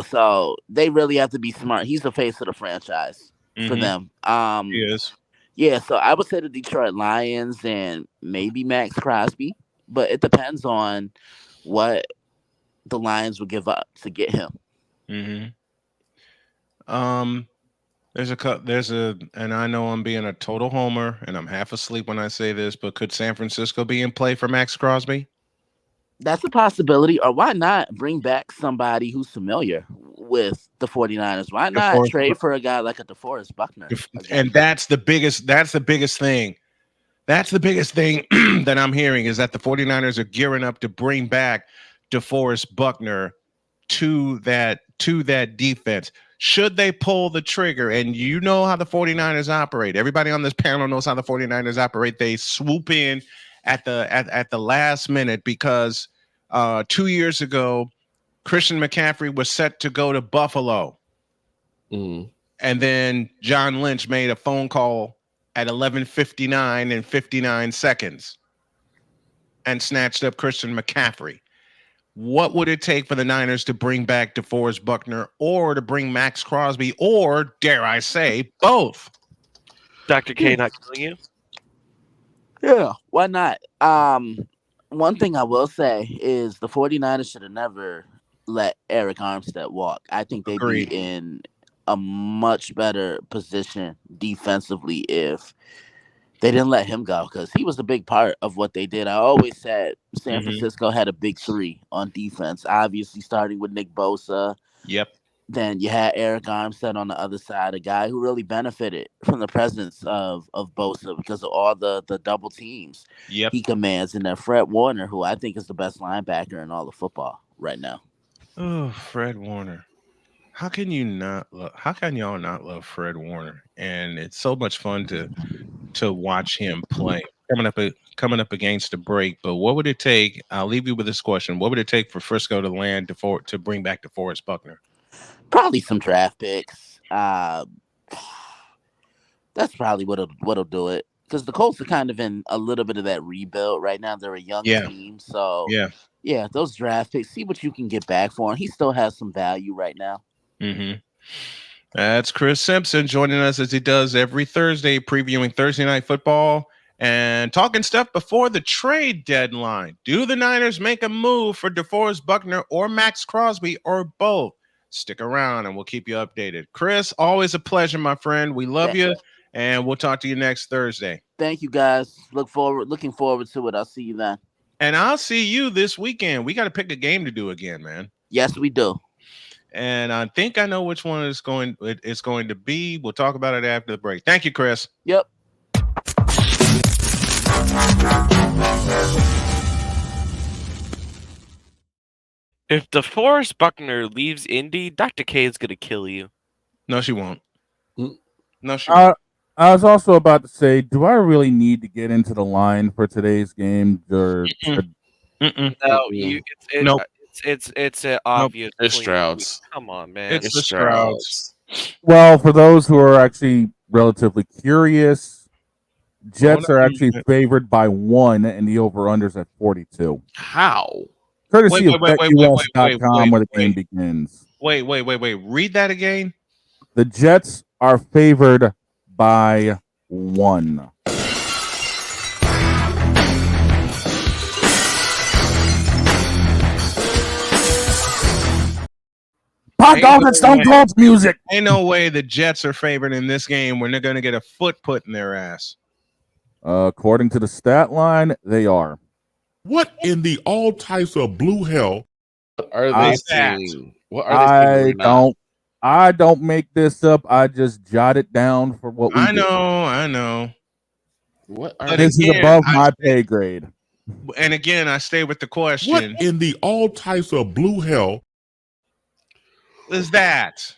So they really have to be smart. He's the face of the franchise for them. He is. Yeah, so I would say the Detroit Lions and maybe Max Crosby, but it depends on what the Lions would give up to get him. And I know I'm being a total homer and I'm half asleep when I say this, but could San Francisco be in play for Max Crosby? That's a possibility. Or why not bring back somebody who's familiar with the 49ers? Why not trade for a guy like a DeForest Buckner? And that's the biggest thing. That's the biggest thing that I'm hearing is that the 49ers are gearing up to bring back DeForest Buckner to that defense. Should they pull the trigger? And you know how the 49ers operate. Everybody on this panel knows how the 49ers operate. They swoop in at the last minute because 2 years ago, Christian McCaffrey was set to go to Buffalo. And then John Lynch made a phone call at 11:59 and 59 seconds and snatched up Christian McCaffrey. What would it take for the Niners to bring back DeForest Buckner or to bring Max Crosby or, dare I say, both? Dr. K not killing you? Yeah, why not? One thing I will say is the 49ers should have never let Eric Armstead walk. I think they'd be Agreed. in a much better position defensively if they didn't let him go, because he was a big part of what they did. I always said San Francisco had a big three on defense, obviously starting with Nick Bosa. Yep. Then you had Eric Armstead on the other side, a guy who really benefited from the presence of Bosa because of all the double teams Yep. he commands. And then Fred Warner, who I think is the best linebacker in all of football right now. Oh, Fred Warner. How can you not love? How can y'all not love Fred Warner? And it's so much fun to watch him play. Coming up against the break, but what would it take? I'll leave you with this question: what would it take for Frisco to land to bring back DeForest Buckner? Probably some draft picks. That's probably what'll do it. Because the Colts are kind of in a little bit of that rebuild right now. They're a young team, so yeah, those draft picks. See what you can get back for him. He still has some value right now. Mm-hmm. That's Chris Simpson joining us as he does every Thursday, previewing Thursday Night Football and talking stuff before the trade deadline. Do the Niners make a move for DeForest Buckner or Max Crosby or both? Stick around and we'll keep you updated. Chris, always a pleasure, my friend. We love you, and we'll talk to you next Thursday. Thank you, guys. Looking forward to it. I'll see you then. And I'll see you this weekend. We got to pick a game to do again, man. Yes, we do. And I think I know which one it's going to be. We'll talk about it after the break. Thank you, Chris. Yep. If DeForest Buckner leaves Indy, Dr. K is gonna kill you. No, she won't. No, she won't. I was also about to say, do I really need to get into the line for today's game? Or No, it's obvious. It's Strouds. Come on, man. It's the Strouds. Well, for those who are actually relatively curious, Jets are actually favored by 1, and the over-under's at 42. How? Courtesy of BetUS.com, where the game begins. Wait. Read that again. The Jets are favored by 1. Pop off and Stone Cold's music. Ain't no way the Jets are favored in this game when they're going to get a foot put in their ass. According to the stat line, they are. What in the all types of blue hell are they seeing? What are they seeing right now? I don't make this up. I just jot it down for what we do. I know. What are this is above my pay grade. And again, I stay with the question. What in the all types of blue hell is that?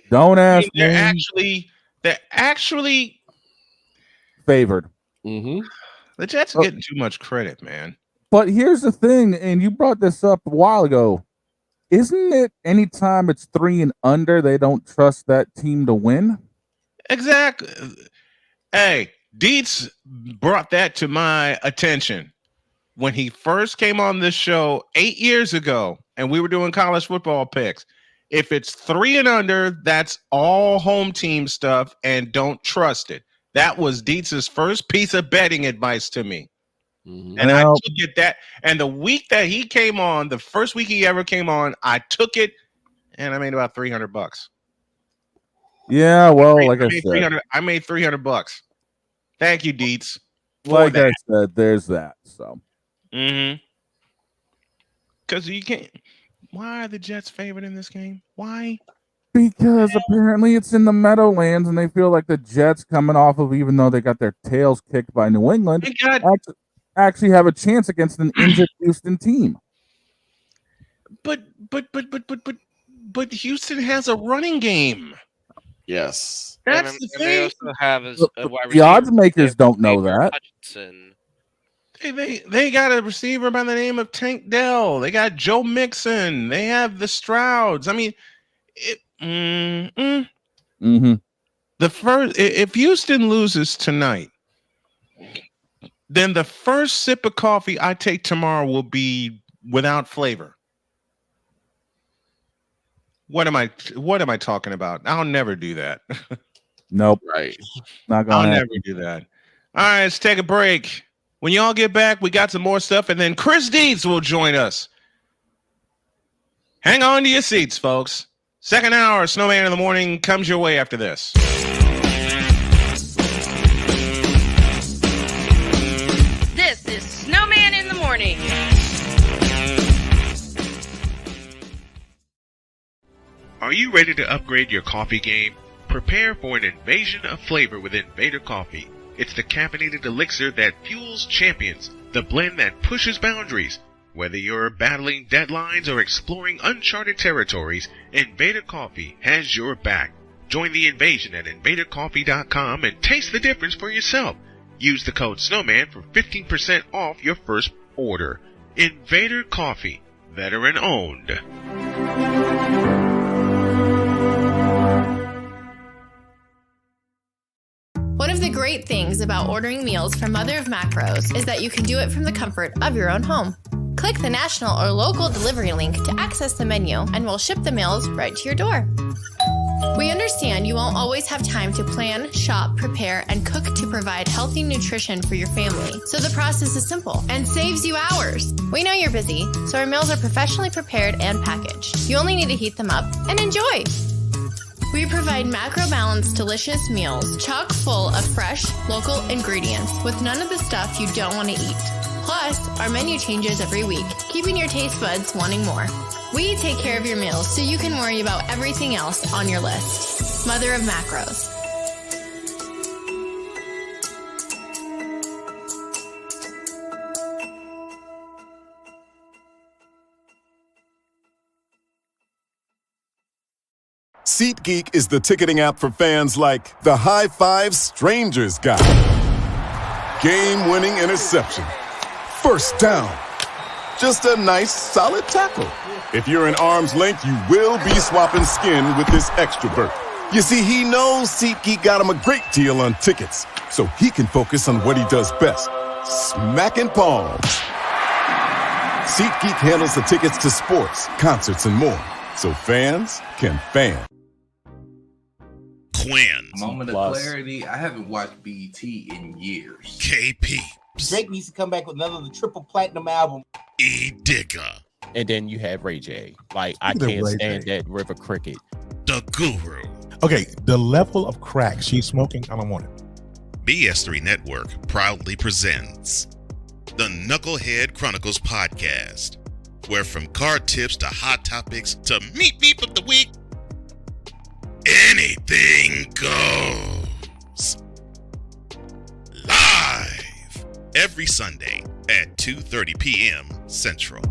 Don't ask me. They're actually favored. Mm-hmm. The Jets are getting too much credit, man. But here's the thing, and you brought this up a while ago. Isn't it anytime it's 3 and under, they don't trust that team to win? Exactly. Hey, Dietz brought that to my attention when he first came on this show 8 years ago, and we were doing college football picks. If it's 3 and under, that's all home team stuff, and don't trust it. That was Dietz's first piece of betting advice to me. Mm-hmm. And I took it that, and the week that he came on, the first week he ever came on, I took it, and I made about $300. Yeah, well, I said, I made $300. Thank you, Dietz. Like I said, there's that. So, because you can't. Why are the Jets favored in this game? Why? Because apparently it's in the Meadowlands, and they feel like the Jets, coming off of, even though they got their tails kicked by New England, actually have a chance against an injured Houston team. But Houston has a running game. Yes, that's the thing. They also have the odds makers don't know that. They got a receiver by the name of Tank Dell. They got Joe Mixon. They have the Strouds. I mean, the first, if Houston loses tonight, then the first sip of coffee I take tomorrow will be without flavor. What am I talking about? I'll never do that. Nope. Right. Not gonna I'll never do that. All right, let's take a break. When y'all get back, we got some more stuff, and then Chris Deeds will join us. Hang on to your seats, folks. Second hour of Snowman in the Morning comes your way after this. This is Snowman in the Morning. Are you ready to upgrade your coffee game? Prepare for an invasion of flavor with Invader Coffee. It's the caffeinated elixir that fuels champions, the blend that pushes boundaries. Whether you're battling deadlines or exploring uncharted territories, Invader Coffee has your back. Join the invasion at invadercoffee.com and taste the difference for yourself. Use the code Snowman for 15% off your first order. Invader Coffee, veteran owned. One of the great things about ordering meals from Mother of Macros is that you can do it from the comfort of your own home. Click the national or local delivery link to access the menu, and we'll ship the meals right to your door. We understand you won't always have time to plan, shop, prepare, and cook to provide healthy nutrition for your family, so the process is simple and saves you hours. We know you're busy, so our meals are professionally prepared and packaged. You only need to heat them up and enjoy. We provide macro-balanced, delicious meals chock full of fresh, local ingredients with none of the stuff you don't want to eat. Plus, our menu changes every week, keeping your taste buds wanting more. We take care of your meals so you can worry about everything else on your list. Mother of Macros. SeatGeek is the ticketing app for fans like the High Five Strangers guy. Game-winning interception. First down. Just a nice, solid tackle. If you're in arm's length, you will be swapping skin with this extrovert. You see, he knows SeatGeek got him a great deal on tickets, so he can focus on what he does best, smacking palms. SeatGeek handles the tickets to sports, concerts, and more, so fans can fan. Quinn. Moment of clarity. I haven't watched BET in years. KP. Drake needs to come back with another triple platinum album. E Digger. And then you have Ray J. Like, I can't stand that River Cricket. The Guru. Okay, the level of crack she's smoking, I don't want it. BS3 Network proudly presents the Knucklehead Chronicles podcast, where from card tips to hot topics to meep of the week, anything goes. Live every Sunday at 2:30 p.m. Central.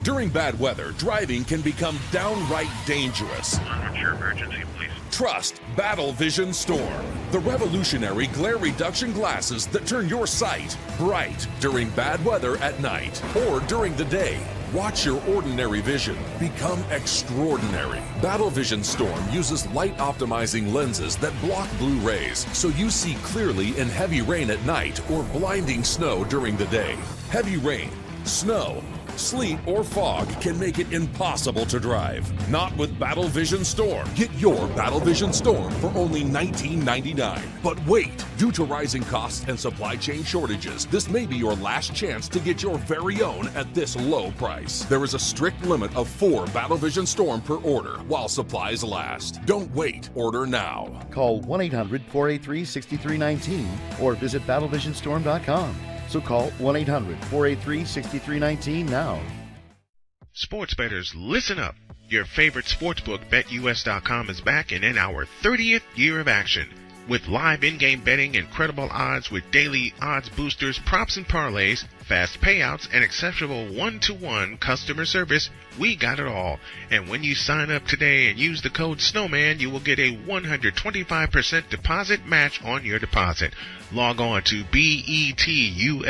During bad weather, driving can become downright dangerous. What's your emergency, please? Trust Battle Vision Storm, the revolutionary glare reduction glasses that turn your sight bright during bad weather at night or during the day. Watch your ordinary vision become extraordinary. Battle Vision Storm uses light optimizing lenses that block blue rays, so you see clearly in heavy rain at night or blinding snow during the day. Heavy rain, snow, sleet, or fog can make it impossible to drive. Not with Battle Vision Storm. Get your Battle Vision Storm for only $19.99. But wait, due to rising costs and supply chain shortages, this may be your last chance to get your very own at this low price. There is a strict limit of 4 Battle Vision Storm per order while supplies last. Don't wait, order now. Call 1-800-483-6319 or visit battlevisionstorm.com. So call 1-800-483-6319 now. Sports bettors, listen up. Your favorite sportsbook, BetUS.com, is back and in our 30th year of action. With live in-game betting, incredible odds with daily odds boosters, props and parlays, fast payouts, and exceptional one-to-one customer service, we got it all. And when you sign up today and use the code Snowman, you will get a 125% deposit match on your deposit. Log on to BETUS.com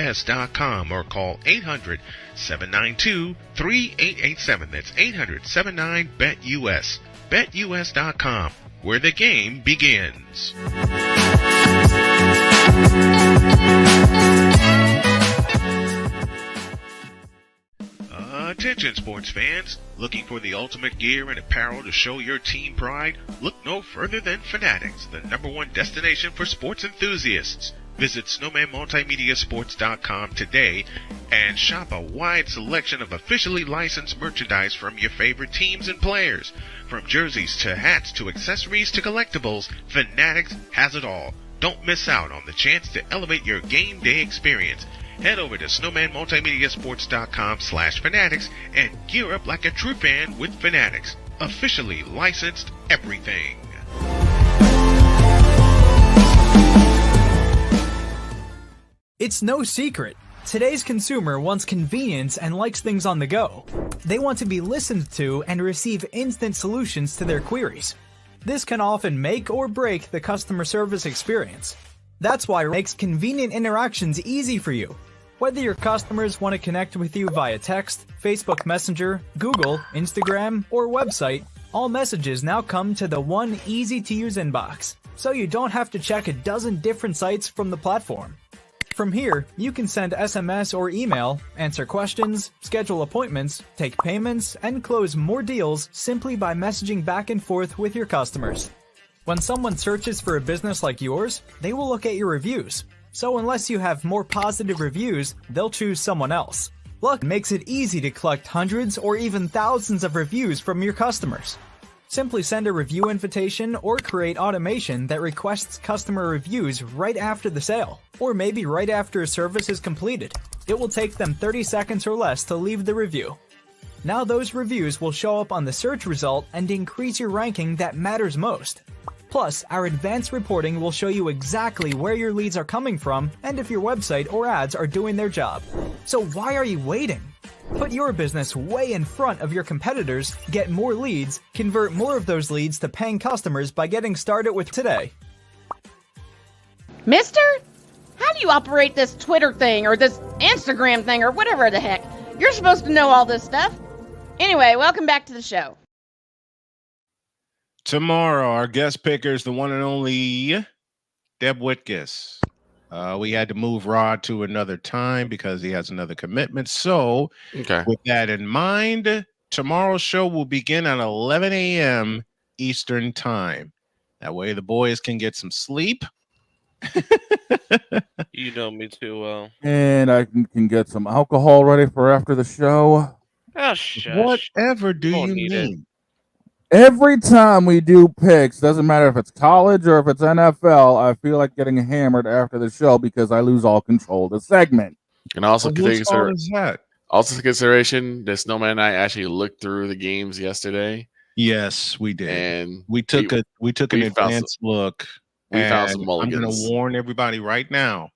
or call 800-792-3887. That's 800-79-BET-US. BetUS.com, where the game begins. Attention sports fans, looking for the ultimate gear and apparel to show your team pride? Look no further than Fanatics, the #1 destination for sports enthusiasts. Visit snowmanmultimediasports.com today and shop a wide selection of officially licensed merchandise from your favorite teams and players. From jerseys to hats to accessories to collectibles, Fanatics has it all. Don't miss out on the chance to elevate your game day experience. Head over to snowmanmultimediasports.com/fanatics and gear up like a true fan with Fanatics. Officially licensed everything. It's no secret. Today's consumer wants convenience and likes things on the go. They want to be listened to and receive instant solutions to their queries. This can often make or break the customer service experience. That's why it makes convenient interactions easy for you. Whether your customers want to connect with you via text, Facebook Messenger, Google, Instagram, or website, all messages now come to the one easy-to-use inbox, so you don't have to check a dozen different sites from the platform. From here, you can send SMS or email, answer questions, schedule appointments, take payments, and close more deals simply by messaging back and forth with your customers. When someone searches for a business like yours, they will look at your reviews. So unless you have more positive reviews, they'll choose someone else. Luck makes it easy to collect hundreds or even thousands of reviews from your customers. Simply send a review invitation or create automation that requests customer reviews right after the sale, or maybe right after a service is completed. It will take them 30 seconds or less to leave the review. Now those reviews will show up on the search result and increase your ranking that matters most. Plus, our advanced reporting will show you exactly where your leads are coming from and if your website or ads are doing their job. So why are you waiting? Put your business way in front of your competitors, get more leads, convert more of those leads to paying customers by getting started with today. Mister? How do you operate this Twitter thing or this Instagram thing or whatever the heck? You're supposed to know all this stuff. Anyway, welcome back to the show. Tomorrow, our guest picker is the one and only Deb Whitkus. We had to move Rod to another time because he has another commitment. So, with that in mind, tomorrow's show will begin at 11 a.m. Eastern Time. That way the boys can get some sleep. You know me too well. And I can get some alcohol ready for after the show. Oh, shush. Whatever do you need mean? Every time we do picks, doesn't matter if it's college or if it's NFL, I feel like getting hammered after the show because I lose all control of the segment. And also Whose fault is that? Also consideration, the Snowman and I actually looked through the games yesterday. Yes, we did. And we took an advanced look. We found some I'm mulligans. going to warn everybody right now.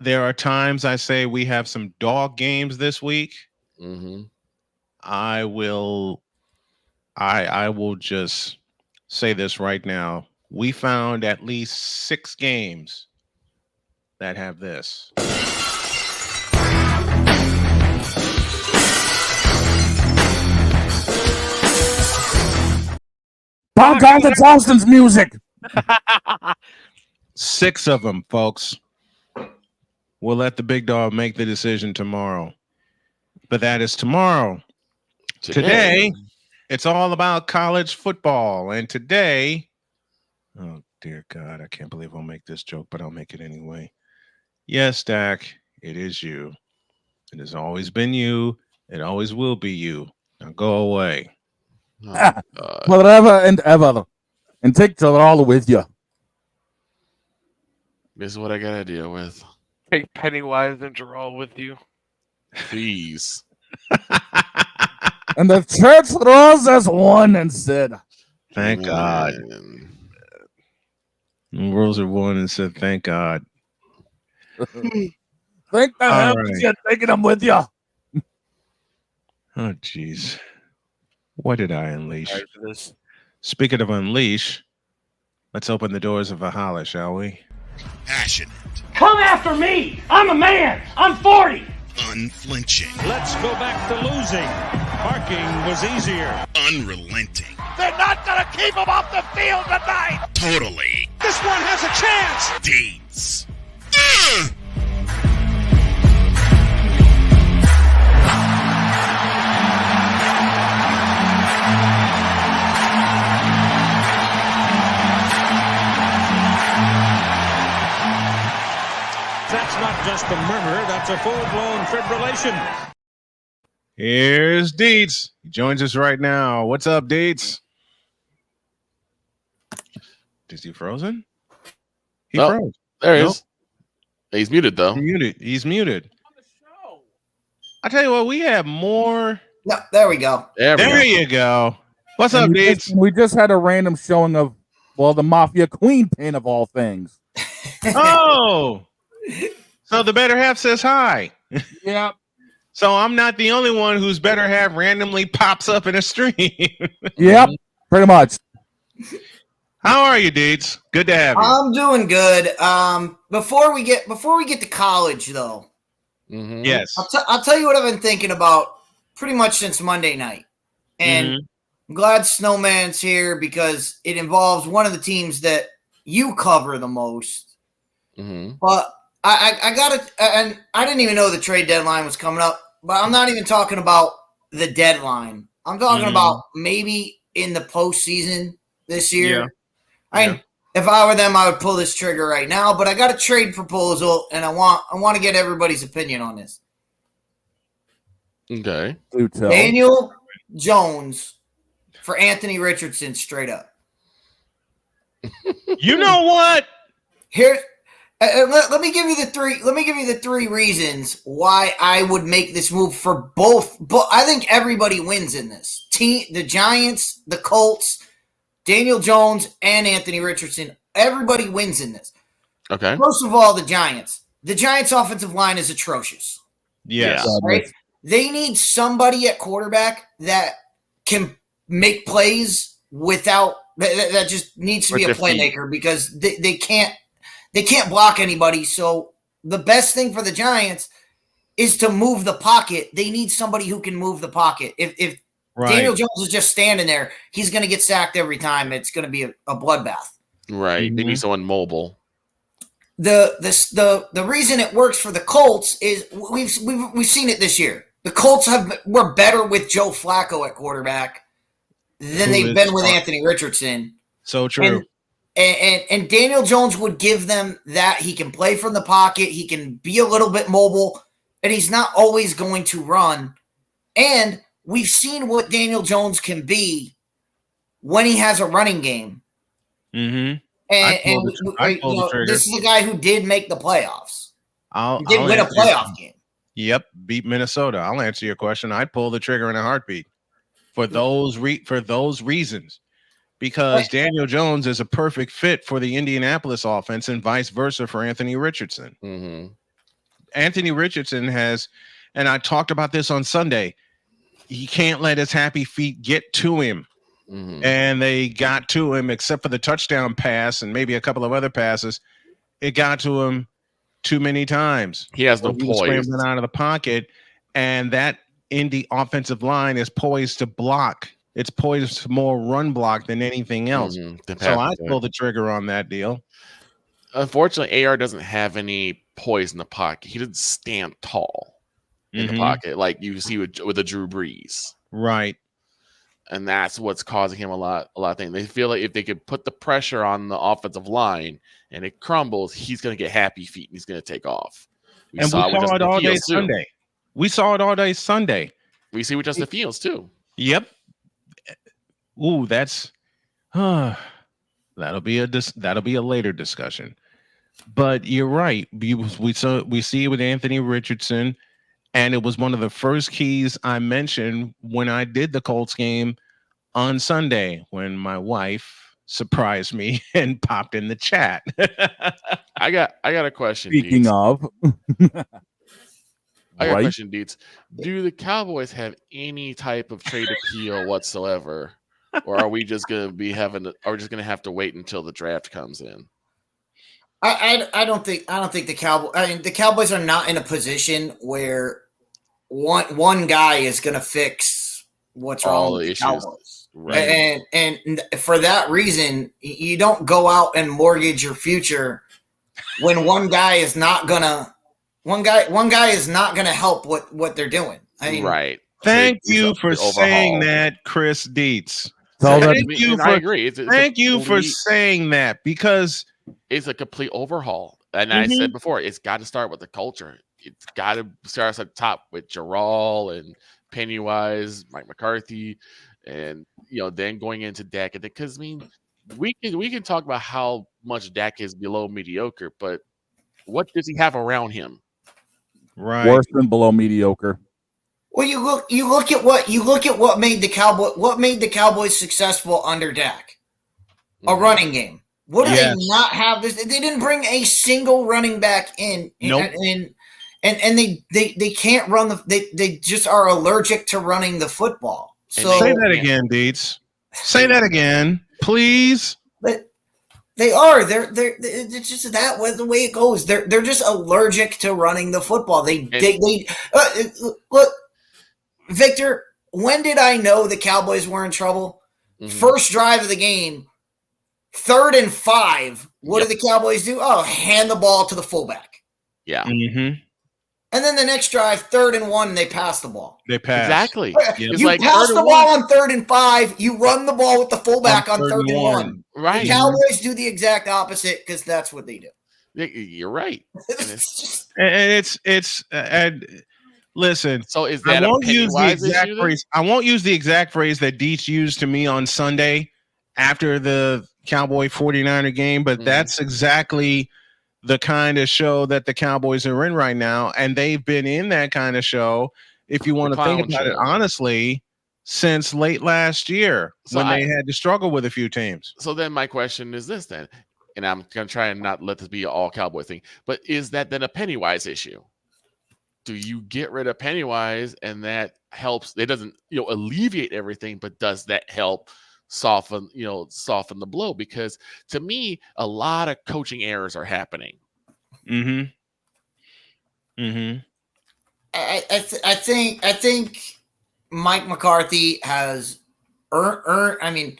There are times I say we have some dog games this week. Mm-hmm. I will just say this right now. We found at least 6 games that have this. Bob Down Charleston's music. 6 of them, folks. We'll let the big dog make the decision tomorrow. But that is tomorrow. Today, it's all about college football. And today, oh, dear God, I can't believe I'll make this joke, but I'll make it anyway. Yes, Dak, it is you. It has always been you. It always will be you. Now go away. Forever and ever. And take each other all with you. This is what I got to deal with. Take Pennywise and Gerald with you. Please. And the church rose as one and said, Thank God. And rose as one and said, thank God. Thank the heavens you're taking them with you. Oh, jeez. What did I unleash? Speaking of unleash, let's open the doors of Valhalla, shall we? Passionate. Come after me! I'm a man! I'm 40! Unflinching. Let's go back to losing. Parking was easier. Unrelenting. They're not gonna keep him off the field tonight! Totally. This one has a chance! Deeds. That's not just a murmur, that's a full-blown fibrillation. Here's Deets. He joins us right now. What's up, Deets? Is he frozen? He froze. There he is. He's muted though. He's muted. I tell you what, we have more. No, there we go. There you go. What's up, Deets? We just had a random showing of, well, the Mafia Queen pin of all things. Oh, so the better half says hi. Yep. So I'm not the only one whose better half randomly pops up in a stream. Yep, pretty much. How are you, Deets? Good to have you. I'm doing good. Before we get to college, though, yes, I'll tell you what I've been thinking about pretty much since Monday night, and I'm glad Snowman's here because it involves one of the teams that you cover the most. But I got it, and I didn't even know the trade deadline was coming up. But I'm not even talking about the deadline. I'm talking about maybe in the postseason this year. If I were them, I would pull this trigger right now. But I got a trade proposal, and I want to get everybody's opinion on this. Okay. Daniel Jones for Anthony Richardson, straight up. You know what? Here, let me give you the three. Let me give you the three reasons why I would make this move for both. But I think everybody wins in this. The Giants, the Colts, Daniel Jones, and Anthony Richardson. Everybody wins in this. Okay. First of all, the Giants. The Giants' offensive line is atrocious. Yes. Right? They need somebody at quarterback that can make plays without that just needs to be a playmaker because they can't block anybody. So the best thing for the Giants is to move the pocket. They need somebody who can move the pocket. If Daniel Jones is just standing there, he's going to get sacked every time. It's going to be a bloodbath. Right. They need someone mobile. The reason it works for the Colts is we've seen it this year. The Colts were better with Joe Flacco at quarterback than they've been with Anthony Richardson. So true. And Daniel Jones would give them that. He can play from the pocket. He can be a little bit mobile, and he's not always going to run. And we've seen what Daniel Jones can be when he has a running game. And this is a guy who did make the playoffs. He did win a playoff game. Yep, beat Minnesota. I'll answer your question. I'd pull the trigger in a heartbeat for those reasons, because Daniel Jones is a perfect fit for the Indianapolis offense, and vice versa for Anthony Richardson. Anthony Richardson has, and I talked about this on Sunday, he can't let his happy feet get to him. And they got to him, except for the touchdown pass and maybe a couple of other passes. It got to him too many times. He has no poise. Scrambling out of the pocket, and that Indy offensive line is poised to block. It's poised to more run block than anything else. So I pull the trigger on that deal. Unfortunately, AR doesn't have any poise in the pocket. He doesn't stand tall in the pocket like you see with a Drew Brees. Right. And that's what's causing him a lot of things. They feel like if they could put the pressure on the offensive line and it crumbles, he's going to get happy feet and he's going to take off. We saw it all day Sunday. We saw it all day Sunday. We see with Justin Fields too. Yep. Ooh, that's that'll be a later discussion. But you're right. We see it with Anthony Richardson. And it was one of the first keys I mentioned when I did the Colts game on Sunday, when my wife surprised me and popped in the chat. I got a question. Speaking of, I got a question, Deets. Do the Cowboys have any type of trade appeal whatsoever, or are we just going to be having? Are we just going to have to wait until the draft comes in? I don't think the Cowboys. I mean, the Cowboys are not in a position where one guy is going to fix what's wrong with the Cowboys. Right. And for that reason, you don't go out and mortgage your future when one guy is not gonna help what they're doing. I mean, right. Thank you for saying that, Chris Dietz. I agree. Thank you for saying that, because it's a complete overhaul. And I said before, it's got to start with the culture. It's got to start at the top with Jarrell and Pennywise, Mike McCarthy, and then going into Dak. Because I mean, we can talk about how much Dak is below mediocre, but what does he have around him? Right, worse than below mediocre. Well, you look at what made the Cowboys successful under Dak, a running game. What do they not have? They didn't bring a single running back in. Nope. And they can't run they just are allergic to running the football. So say that again, Deets. Say that again, please. But they are. It's just that way the way it goes. They're just allergic to running the football. Look, Victor. When did I know the Cowboys were in trouble? First drive of the game, 3rd and 5. What do the Cowboys do? Oh, hand the ball to the fullback. Yeah. And then the next drive, 3rd and 1, they pass the ball. They pass. Exactly. You pass the ball on 3rd and 5. You run the ball with the fullback on 3rd and 1. Right. The Cowboys do the exact opposite because that's what they do. You're right. And listen. So is that I won't use the exact issue, phrase. I won't use the exact phrase that Deets used to me on Sunday after the Cowboy 49er game, but that's exactly the kind of show that the Cowboys are in right now. And they've been in that kind of show, if you want to think about it honestly, since late last year when they had to struggle with a few teams. So then my question is this then, and I'm going to try and not let this be an all Cowboy thing, but is that then a Pennywise issue? Do you get rid of Pennywise and that helps? It doesn't, alleviate everything, but does that help soften the blow? Because to me, a lot of coaching errors are happening. I think Mike McCarthy has earned. I mean,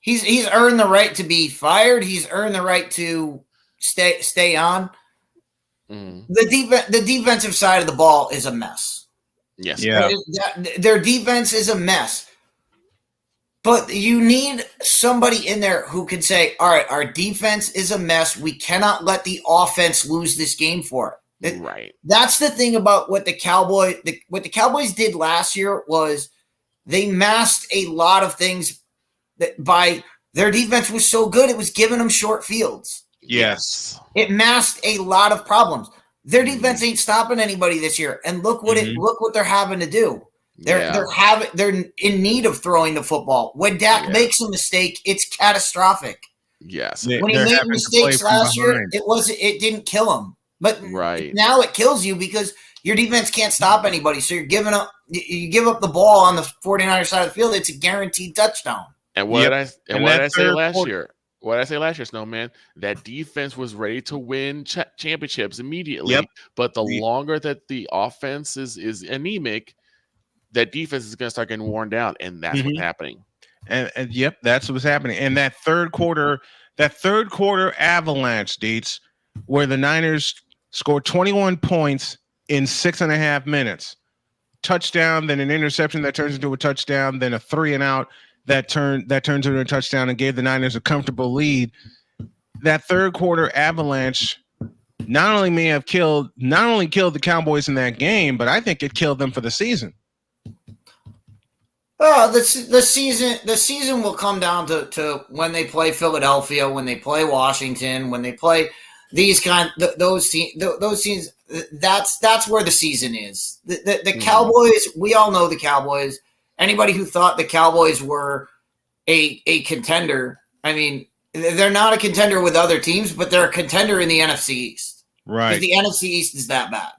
he's earned the right to be fired. He's earned the right to stay on. The defensive side of the ball is a mess. Yes. Yeah. Their defense is a mess. But you need somebody in there who can say, all right, our defense is a mess. We cannot let the offense lose this game for it. Right. That's the thing about what the Cowboys did last year was they masked a lot of things by their defense was so good. It was giving them short fields. Yes. It masked a lot of problems. Their defense ain't stopping anybody this year. And look what they're having to do. They're in need of throwing the football. When Dak makes a mistake, it's catastrophic. Yes. When he made mistakes last year, it didn't kill him. But now it kills you because your defense can't stop anybody. So you give up the ball on the 49er side of the field, it's a guaranteed touchdown. And what did I say last year? What did I say last year, Snowman? That defense was ready to win championships immediately. But the longer that the offense is anemic, that defense is going to start getting worn down, and that's what's happening. And that's what's happening. And that third quarter avalanche, Deets, where the Niners scored 21 points in 6.5 minutes. Touchdown, then an interception that turns into a touchdown, then a 3-and-out that turns into a touchdown and gave the Niners a comfortable lead. That third quarter avalanche not only killed the Cowboys in that game, but I think it killed them for the season. The season will come down to when they play Philadelphia, when they play Washington, when they play those teams. That's where the season is. The Cowboys. We all know the Cowboys. Anybody who thought the Cowboys were a contender, I mean, they're not a contender with other teams, but they're a contender in the NFC East. Right. Because the NFC East is that bad.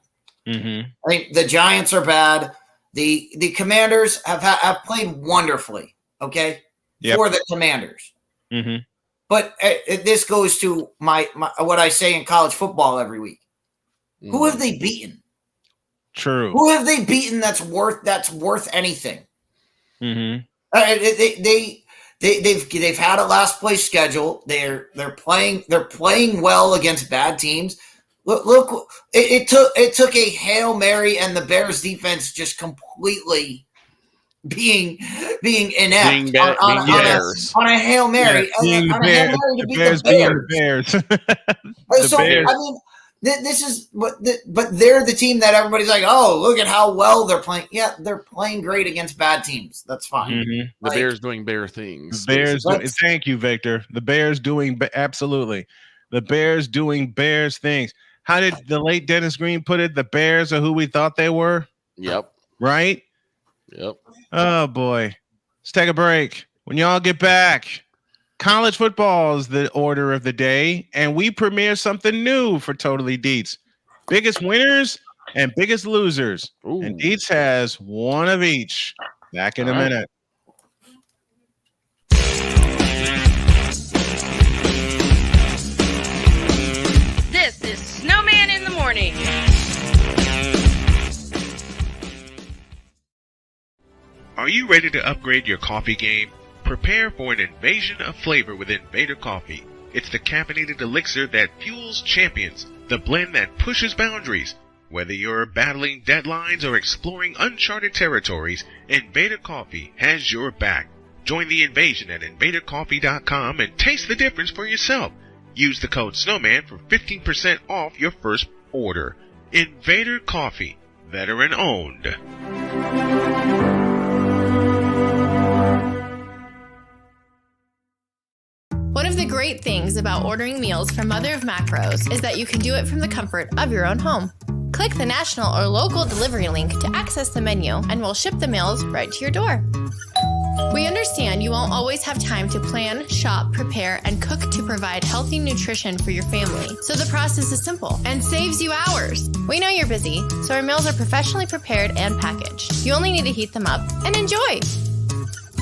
Mm-hmm. I think the Giants are bad. The Commanders have played wonderfully, okay, for the Commanders. Mm-hmm. But this goes to my what I say in college football every week. Who have they beaten? True. Who have they beaten that's worth anything? Mm-hmm. They've had a last place schedule. They're playing well against bad teams. Look, it took a Hail Mary and the Bears defense just completely being inept on a Hail Mary. Yeah, being the Bears. I mean, This is what, but they're the team that everybody's like, oh, look at how well they're playing. Yeah, they're playing great against bad teams. That's fine. The Bears doing bear things. The Bears. Thank you, Victor. The Bears doing absolutely. The Bears doing Bears things. How did the late Dennis Green put it? The Bears are who we thought they were. Yep. Right. Yep. Oh boy. Let's take a break. When y'all get back, college football is the order of the day, and we premiere something new for Totally Deets. Biggest winners and biggest losers. Ooh. And Deets has one of each. Back in a minute. This is Snowman in the Morning. Are you ready to upgrade your coffee game? Prepare for an invasion of flavor with Invader Coffee. It's the caffeinated elixir that fuels champions, the blend that pushes boundaries. Whether you're battling deadlines or exploring uncharted territories, Invader Coffee has your back. Join the invasion at invadercoffee.com and taste the difference for yourself. Use the code Snowman for 15% off your first order. Invader Coffee, veteran owned. One of the great things about ordering meals from Mother of Macros is that you can do it from the comfort of your own home. Click the national or local delivery link to access the menu, and we'll ship the meals right to your door. We understand you won't always have time to plan, shop, prepare, and cook to provide healthy nutrition for your family, so the process is simple and saves you hours. We know you're busy, so our meals are professionally prepared and packaged. You only need to heat them up and enjoy.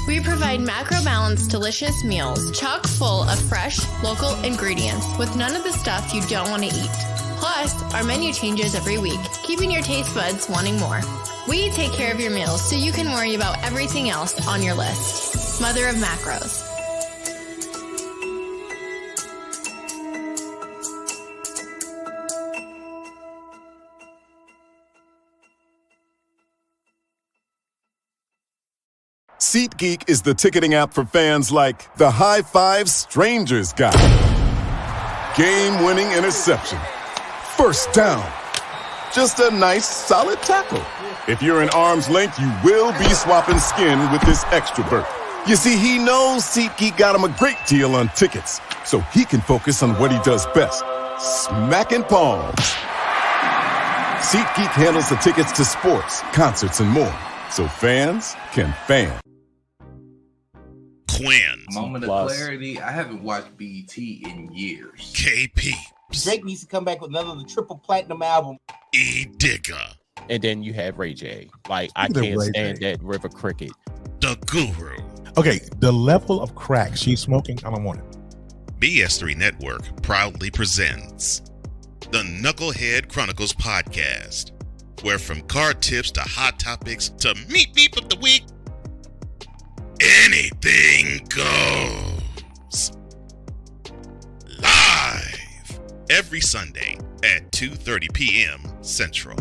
We provide macro-balanced, delicious meals chock full of fresh, local ingredients with none of the stuff you don't want to eat. Plus, our menu changes every week, keeping your taste buds wanting more. We take care of your meals so you can worry about everything else on your list. Mother of Macros. SeatGeek is the ticketing app for fans like the High Five Strangers guy. Game-winning interception. First down. Just a nice, solid tackle. If you're in arm's length, you will be swapping skin with this extrovert. You see, he knows SeatGeek got him a great deal on tickets, so he can focus on what he does best, smacking palms. SeatGeek handles the tickets to sports, concerts, and more, so fans can fan. Quinn. Moment of clarity. I haven't watched BT in years. KP. Drake needs to come back with another triple platinum album. E Digger. And then you have Ray J. Like, I can't stand that River Cricket. The Guru. Okay, the level of crack she's smoking, I don't want it. BS3 Network proudly presents the Knucklehead Chronicles podcast, where from card tips to hot topics to meat beef of the week, anything goes. Live every Sunday at 2:30 p.m. Central.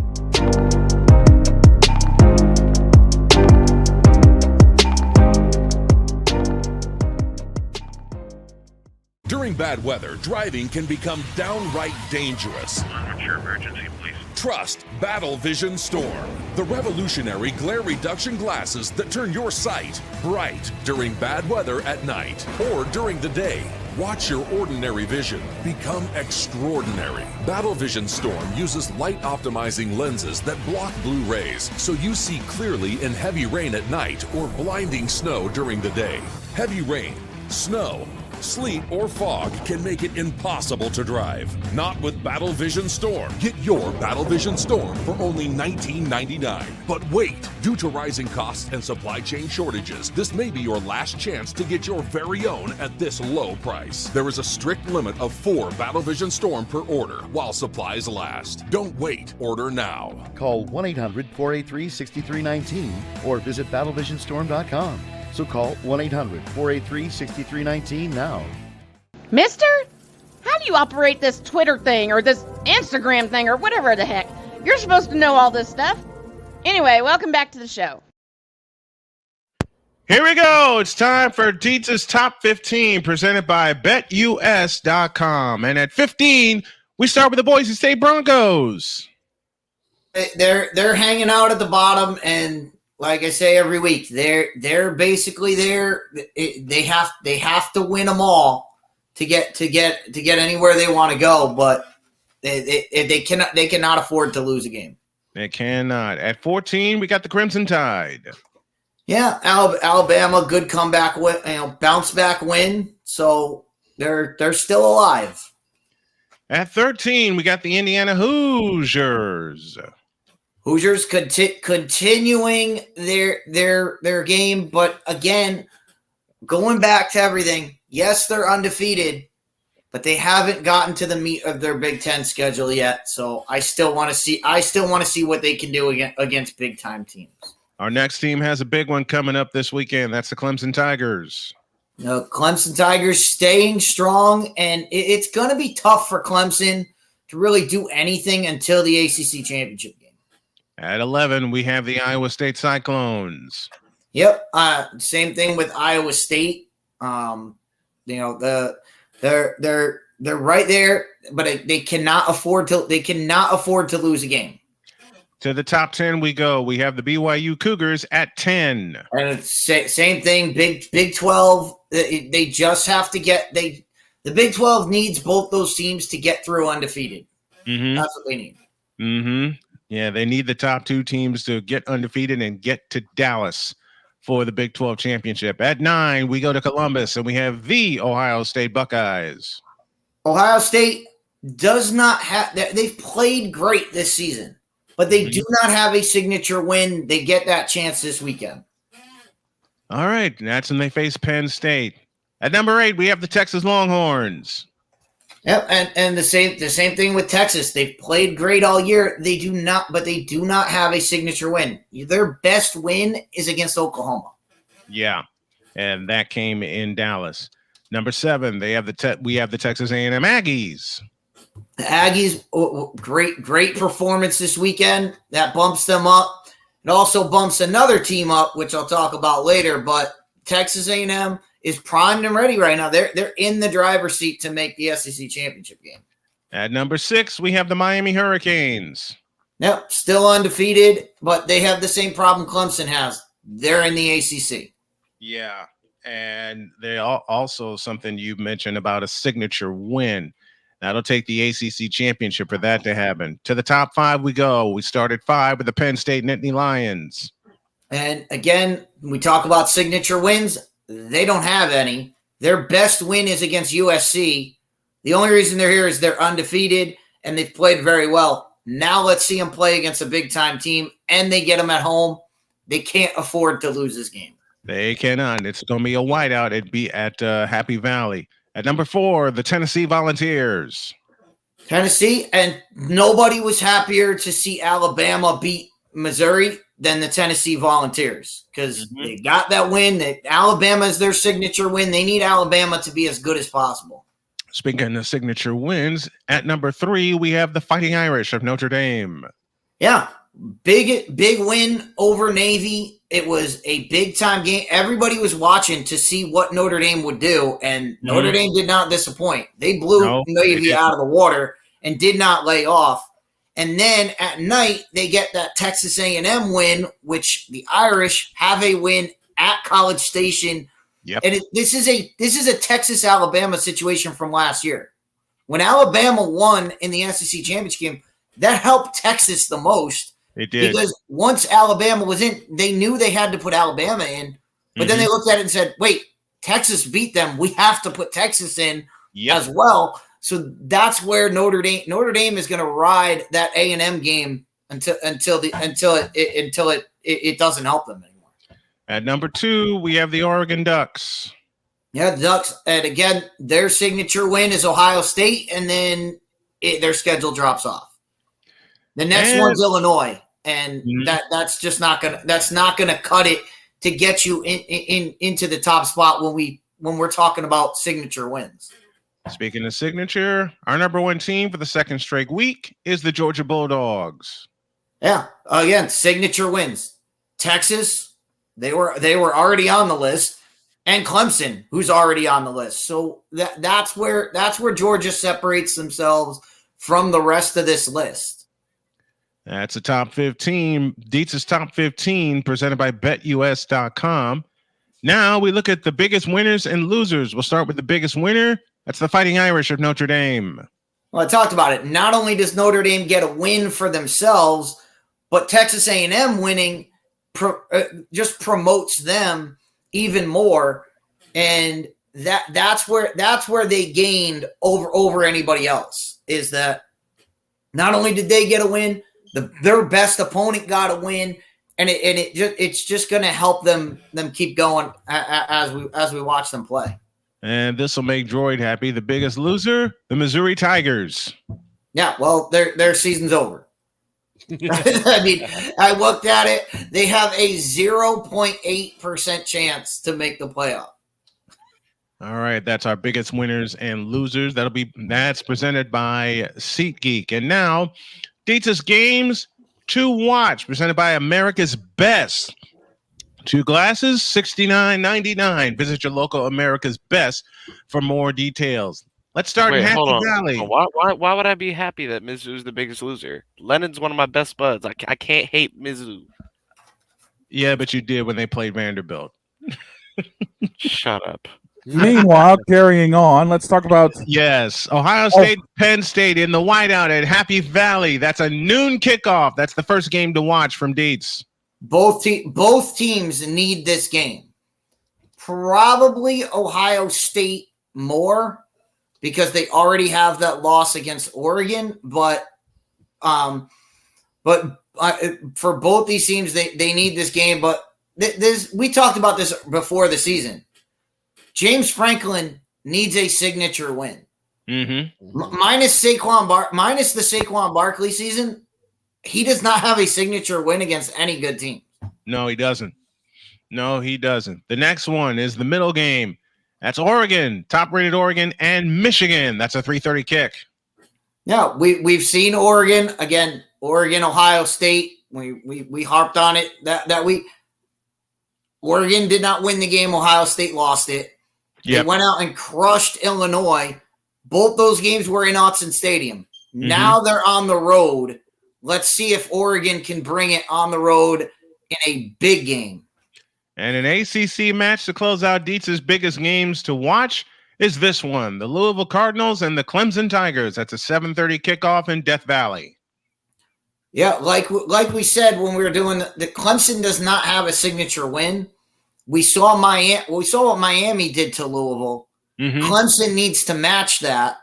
During bad weather, driving can become downright dangerous. What's your emergency, please? Trust Battle Vision Storm, the revolutionary glare reduction glasses that turn your sight bright during bad weather at night or during the day. Watch your ordinary vision become extraordinary. Battle Vision Storm uses light optimizing lenses that block blue rays so you see clearly in heavy rain at night or blinding snow during the day. Heavy rain, snow, sleet, or fog can make it impossible to drive. Not with Battle Vision Storm. Get your Battle Vision Storm for only $19.99. But wait, due to rising costs and supply chain shortages, this may be your last chance to get your very own at this low price. There is a strict limit of 4 Battle Vision Storm per order while supplies last. Don't wait, order now. Call 1-800-483-6319 or visit battlevisionstorm.com. So call 1-800-483-6319 now. Mister? How do you operate this Twitter thing or this Instagram thing or whatever the heck? You're supposed to know all this stuff. Anyway, welcome back to the show. Here we go. It's time for Dietz's Top 15 presented by BetUS.com. And at 15, We start with the Boise State Broncos. They're hanging out at the bottom, and like I say every week, they're basically there. They have to win them all to get anywhere they want to go, but they cannot afford to lose a game. They cannot. At 14, we got the Crimson Tide. Yeah, Alabama, good comeback win, bounce back win. So they're still alive. At 13, we got the Indiana Hoosiers. Hoosiers continuing their game, but again, going back to everything. Yes, they're undefeated, but they haven't gotten to the meat of their Big Ten schedule yet. So I still want to see what they can do against big time teams. Our next team has a big one coming up this weekend. That's the Clemson Tigers. Clemson Tigers staying strong, and it's going to be tough for Clemson to really do anything until the ACC championship game. At 11, we have the Iowa State Cyclones. Yep, same thing with Iowa State. They're right there, but they cannot afford to lose a game. To the top 10 we go. We have the BYU Cougars at 10. And it's same thing, Big 12. They just have to the Big 12 needs both those teams to get through undefeated. Mm-hmm. That's what they need. Mm-hmm. Yeah, they need the top two teams to get undefeated and get to Dallas for the Big 12 championship. At 9, we go to Columbus, and we have the Ohio State Buckeyes. Ohio State does not have – they've played great this season, but they do not have a signature win. They get that chance this weekend. All right, and that's when they face Penn State. At number 8, we have the Texas Longhorns. Yep, and the same thing with Texas. They've played great all year. They do not have a signature win. Their best win is against Oklahoma. Yeah, and that came in Dallas. Number 7, we have the Texas A&M Aggies. The Aggies, great performance this weekend. That bumps them up. It also bumps another team up, which I'll talk about later. But Texas A&M is primed and ready right now. They're in the driver's seat to make the SEC championship game. At number 6, we have the Miami Hurricanes. Yep, still undefeated, but they have the same problem Clemson has. They're in the ACC. Yeah, and they also something you mentioned about a signature win. That'll take the ACC championship for that to happen. To the top 5 we go. We start at 5 with the Penn State Nittany Lions. And again, we talk about signature wins. They don't have any. Their best win is against USC. The only reason they're here is they're undefeated, and they've played very well. Now let's see them play against a big-time team, and they get them at home. They can't afford to lose this game. They cannot. It's going to be a whiteout. It'd be at Happy Valley. At number 4, the Tennessee Volunteers. Tennessee, and nobody was happier to see Alabama beat Missouri than the Tennessee Volunteers because they got that win. That Alabama is their signature win. They need Alabama to be as good as possible. Speaking of signature wins, at number 3, we have the Fighting Irish of Notre Dame. Yeah, big win over Navy. It was a big-time game. Everybody was watching to see what Notre Dame would do, and Notre Dame did not disappoint. They blew Navy out of the water and did not lay off. And then at night, they get that Texas A&M win, which the Irish have a win at College Station. Yep. And this is a Texas-Alabama situation from last year. When Alabama won in the SEC championship game, that helped Texas the most. It did. Because once Alabama was in, they knew they had to put Alabama in. But then they looked at it and said, wait, Texas beat them. We have to put Texas in as well. So that's where Notre Dame is going to ride that A&M game until it doesn't help them anymore. At number 2, we have the Oregon Ducks. Yeah, the Ducks, and again, their signature win is Ohio State, and then their schedule drops off. The next one's Illinois, and that's just not gonna cut it to get you into the top spot when we're talking about signature wins. Speaking of signature, our number 1 team for the second straight week is the Georgia Bulldogs. Yeah, again, signature wins. Texas, they were already on the list, and Clemson, who's already on the list. So that's where Georgia separates themselves from the rest of this list. That's a top 15. Dietz's top 15 presented by BetUS.com. Now we look at the biggest winners and losers. We'll start with the biggest winner. That's the Fighting Irish of Notre Dame. Well, I talked about it. Not only does Notre Dame get a win for themselves, but Texas A&M winning just promotes them even more, and that's where they gained over anybody else. Is that not only did they get a win, their best opponent got a win, and it's just going to help them keep going as we watch them play. And this will make Droid happy. The biggest loser, the Missouri Tigers. Yeah, well, their season's over. I mean, I looked at it. They have a 0.8% chance to make the playoff. All right, that's our biggest winners and losers. That's presented by SeatGeek. And now, Dietz's games to watch, presented by America's Best. 2 glasses, $69.99. Visit your local America's Best for more details. Let's start in Happy Valley. Why would I be happy that Mizzou's the biggest loser? Lennon's one of my best buds. I can't hate Mizzou. Yeah, but you did when they played Vanderbilt. Shut up. Meanwhile, carrying on, let's talk about... Yes, Ohio State, Penn State in the whiteout at Happy Valley. That's a noon kickoff. That's the first game to watch from Dietz. Both teams need this game. Probably Ohio State more because they already have that loss against Oregon. But for both these teams, they need this game. But we talked about this before the season. James Franklin needs a signature win. Mm-hmm. Minus the Saquon Barkley season, he does not have a signature win against any good team. No, he doesn't. The next one is the middle game. That's Oregon, top-rated Oregon, and Michigan. That's a 3:30 kick. Yeah, we've seen Oregon again. Oregon, Ohio State. We harped on it that week. Oregon did not win the game. Ohio State lost it. They went out and crushed Illinois. Both those games were in Autzen Stadium. Mm-hmm. Now they're on the road. Let's see if Oregon can bring it on the road in a big game. And an ACC match to close out Dietz's biggest games to watch is this one. The Louisville Cardinals and the Clemson Tigers. That's a 7:30 kickoff in Death Valley. Yeah, like we said when we were doing the Clemson does not have a signature win. We saw what Miami did to Louisville. Mm-hmm. Clemson needs to match that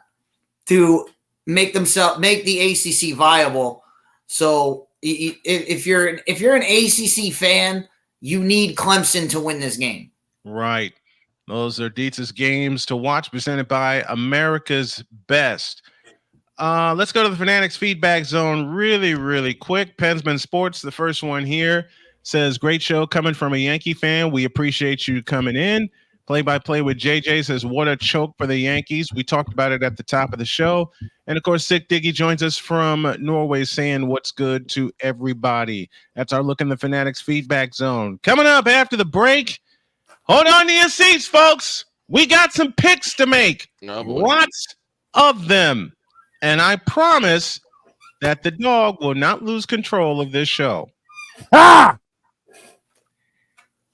to make the ACC viable. So if you're an ACC fan, you need Clemson to win this game. Right. Those are Dietz's games to watch, presented by America's Best. Let's go to the Fanatics feedback zone really, really quick. Pensman Sports, the first one here, says, great show coming from a Yankee fan. We appreciate you coming in. Play-by-play with JJ says, what a choke for the Yankees. We talked about it at the top of the show. And, of course, Sick Diggy joins us from Norway saying what's good to everybody. That's our look in the Fanatics feedback zone. Coming up after the break, hold on to your seats, folks. We got some picks to make. Lots of them. And I promise that the dog will not lose control of this show. Ah!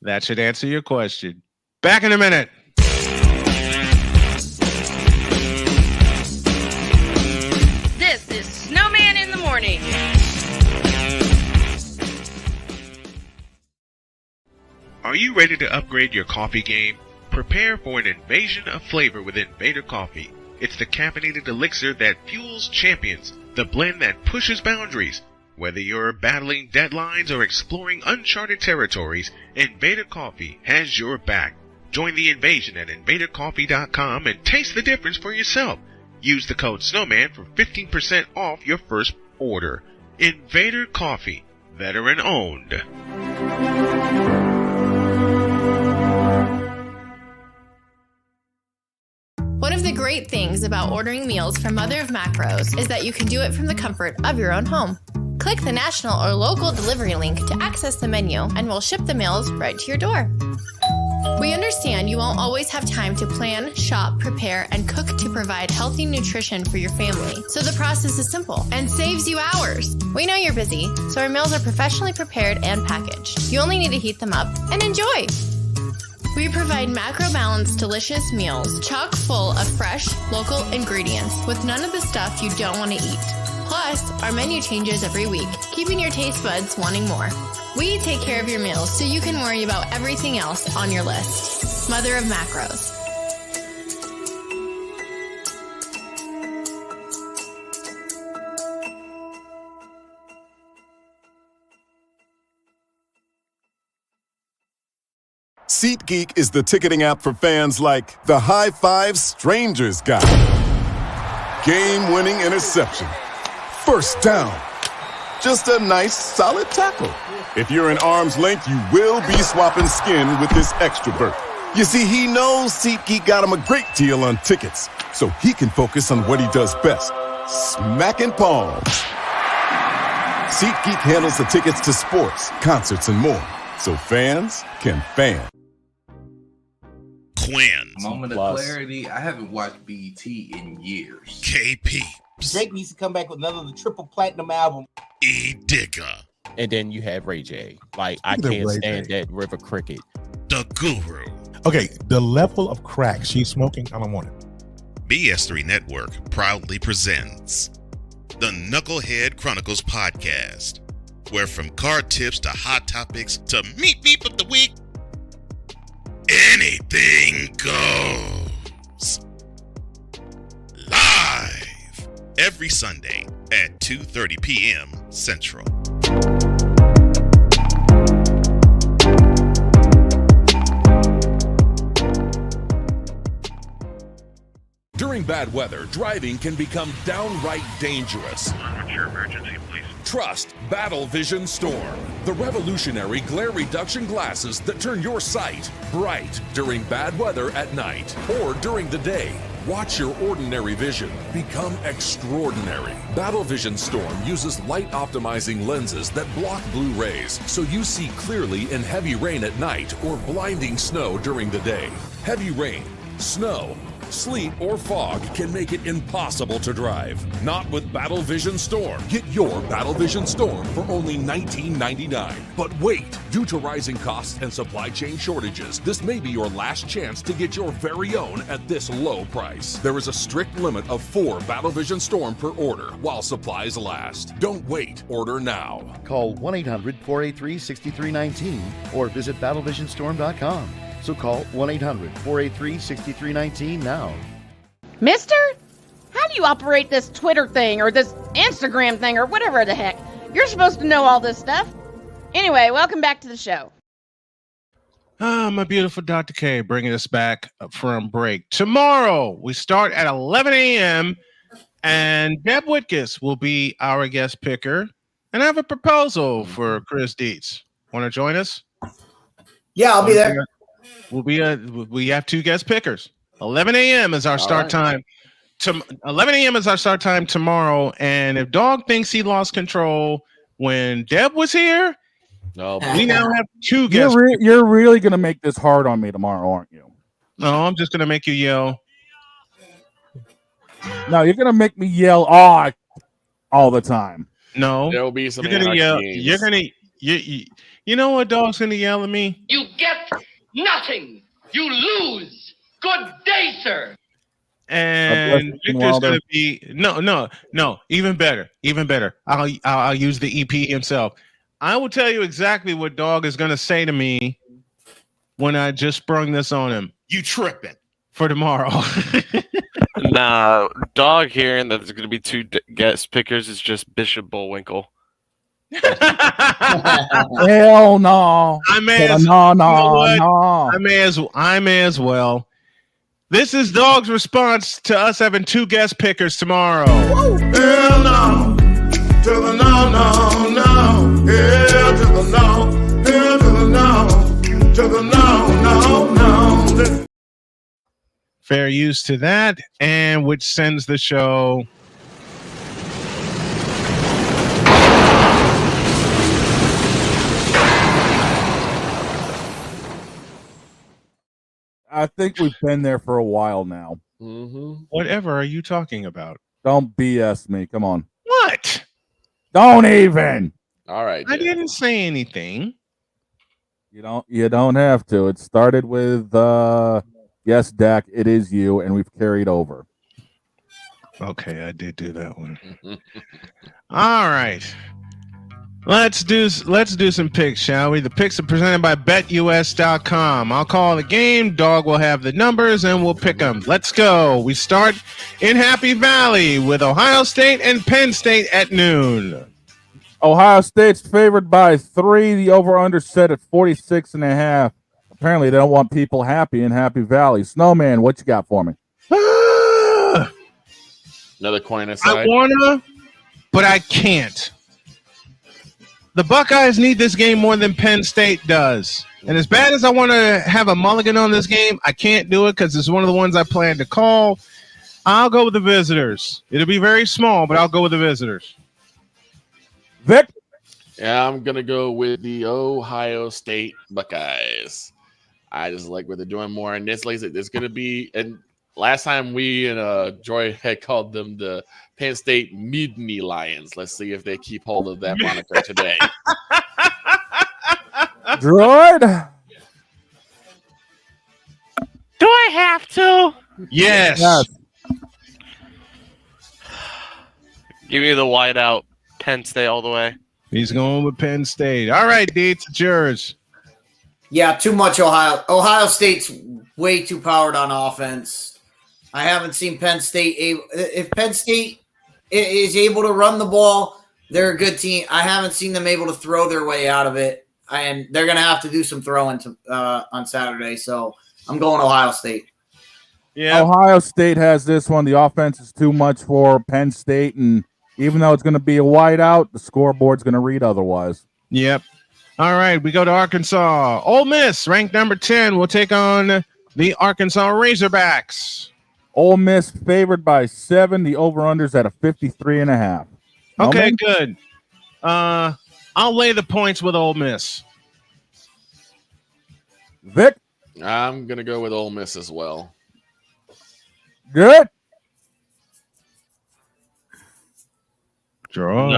That should answer your question. Back in a minute. This is Snowman in the Morning. Are you ready to upgrade your coffee game? Prepare for an invasion of flavor with Invader Coffee. It's the caffeinated elixir that fuels champions, the blend that pushes boundaries. Whether you're battling deadlines or exploring uncharted territories, Invader Coffee has your back. Join the invasion at invadercoffee.com and taste the difference for yourself. Use the code Snowman for 15% off your first order. Invader Coffee, veteran owned. One of the great things about ordering meals from Mother of Macros is that you can do it from the comfort of your own home. Click the national or local delivery link to access the menu, and we'll ship the meals right to your door. We understand you won't always have time to plan, shop, prepare, and cook to provide healthy nutrition for your family. So the process is simple and saves you hours. We know you're busy, so our meals are professionally prepared and packaged. You only need to heat them up and enjoy. We provide macro-balanced, delicious meals chock full of fresh, local ingredients with none of the stuff you don't want to eat. Plus, our menu changes every week, keeping your taste buds wanting more. We take care of your meals so you can worry about everything else on your list. Mother of Macros. SeatGeek is the ticketing app for fans like the High Five Strangers guy. Game-winning interception. First down. Just a nice, solid tackle. If you're in arm's length, you will be swapping skin with this extrovert. You see, he knows SeatGeek got him a great deal on tickets, so he can focus on what he does best, smacking palms. SeatGeek handles the tickets to sports, concerts, and more, so fans can fan. Quinn. Moment of clarity. I haven't watched BET in years. KP. Drake needs to come back with another triple platinum album. E. Digger. And then you have Ray J. Like, I can't stand that River Cricket. The Guru. Okay, the level of crack she's smoking, I don't want it. BS3 Network proudly presents the Knucklehead Chronicles podcast, where from card tips to hot topics to meep of the week, anything goes. Live every Sunday at 2:30 p.m. Central. During bad weather, driving can become downright dangerous. What's your emergency, please? Trust Battle Vision Storm, the revolutionary glare reduction glasses that turn your sight bright during bad weather at night or during the day. Watch your ordinary vision become extraordinary. Battle Vision Storm uses light optimizing lenses that block blue rays, so you see clearly in heavy rain at night or blinding snow during the day. Heavy rain, snow, sleet, or fog can make it impossible to drive. Not with Battle Vision Storm. Get your Battle Vision Storm for only $19.99. But wait, due to rising costs and supply chain shortages, this may be your last chance to get your very own at this low price. There is a strict limit of 4 Battle Vision Storm per order while supplies last. Don't wait, order now. Call 1-800-483-6319 or visit battlevisionstorm.com. So call 1-800-483-6319 now. Mister? How do you operate this Twitter thing or this Instagram thing or whatever the heck? You're supposed to know all this stuff. Anyway, welcome back to the show. My beautiful Dr. K bringing us back from break. Tomorrow, we start at 11 a.m. and Deb Whitkus will be our guest picker. And I have a proposal for Chris Dietz. Want to join us? Yeah, I'll be there. We have 2 guest pickers. 11 a.m. is our start time. 11 a.m. is our start time tomorrow. And if Dog thinks he lost control when Deb was here, we now have 2 guests. You're really going to make this hard on me tomorrow, aren't you? No, I'm just going to make you yell. No, you're going to make me yell all the time. No. There will be some You're going to yell. You're going to you know what Dog's going to yell at me? You get nothing. You lose. Good day, sir. And Victor's going to be no. Even better. I'll use the EP himself. I will tell you exactly what Dog is going to say to me when I just sprung this on him. You tripping for tomorrow. Nah, Dog hearing that there's going to be 2 guest pickers is just Bishop Bullwinkle. Hell no. I may as well. This is Dog's response to us having 2 guest pickers tomorrow. Hell no. To the no. Hell to the no. Hell to the no. To the no. Fair use to that, and which sends the show I think we've been there for a while now. Whatever are you talking about? Don't BS me. Come on. What? Don't even. All right. I didn't say anything. You don't have to. It started with yes, Dak, it is you, and we've carried over. Okay, I did do that one. All right. Let's do some picks, shall we? The picks are presented by BetUS.com. I'll call the game. Dog will have the numbers, and we'll pick them. Let's go. We start in Happy Valley with Ohio State and Penn State at noon. Ohio State's favored by 3. The over-under set at 46.5. Apparently, they don't want people happy in Happy Valley. Snowman, what you got for me? Another coin aside. I wanna, but I can't. The Buckeyes need this game more than Penn State does. And as bad as I want to have a mulligan on this game, I can't do it because it's one of the ones I plan to call. I'll go with the visitors. It'll be very small, but I'll go with the visitors. Vic? Yeah, I'm going to go with the Ohio State Buckeyes. I just like what they're doing more. And this, like I said, there's going to be, and last time we and Joy had called them the Penn State Mutiny Lions. Let's see if they keep hold of that moniker today. Droid? Do I have to? Yes. Give me the whiteout. Penn State all the way. He's going with Penn State. All right, Deets, it's yours. Yeah, too much Ohio. Ohio State's way too powered on offense. I haven't seen Penn State if Penn State is able to run the ball, they're a good team. I haven't seen them able to throw their way out of it, and they're going to have to do some throwing on Saturday. So I'm going Ohio State. Yeah, Ohio State has this one. The offense is too much for Penn State, and even though it's going to be a whiteout, the scoreboard's going to read otherwise. Yep. All right, we go to Arkansas. Ole Miss, ranked number 10, will take on the Arkansas Razorbacks. Ole Miss favored by 7. The over-under's at a 53.5. Okay, good. I'll lay the points with Ole Miss. Vic? I'm going to go with Ole Miss as well. Good. Draw.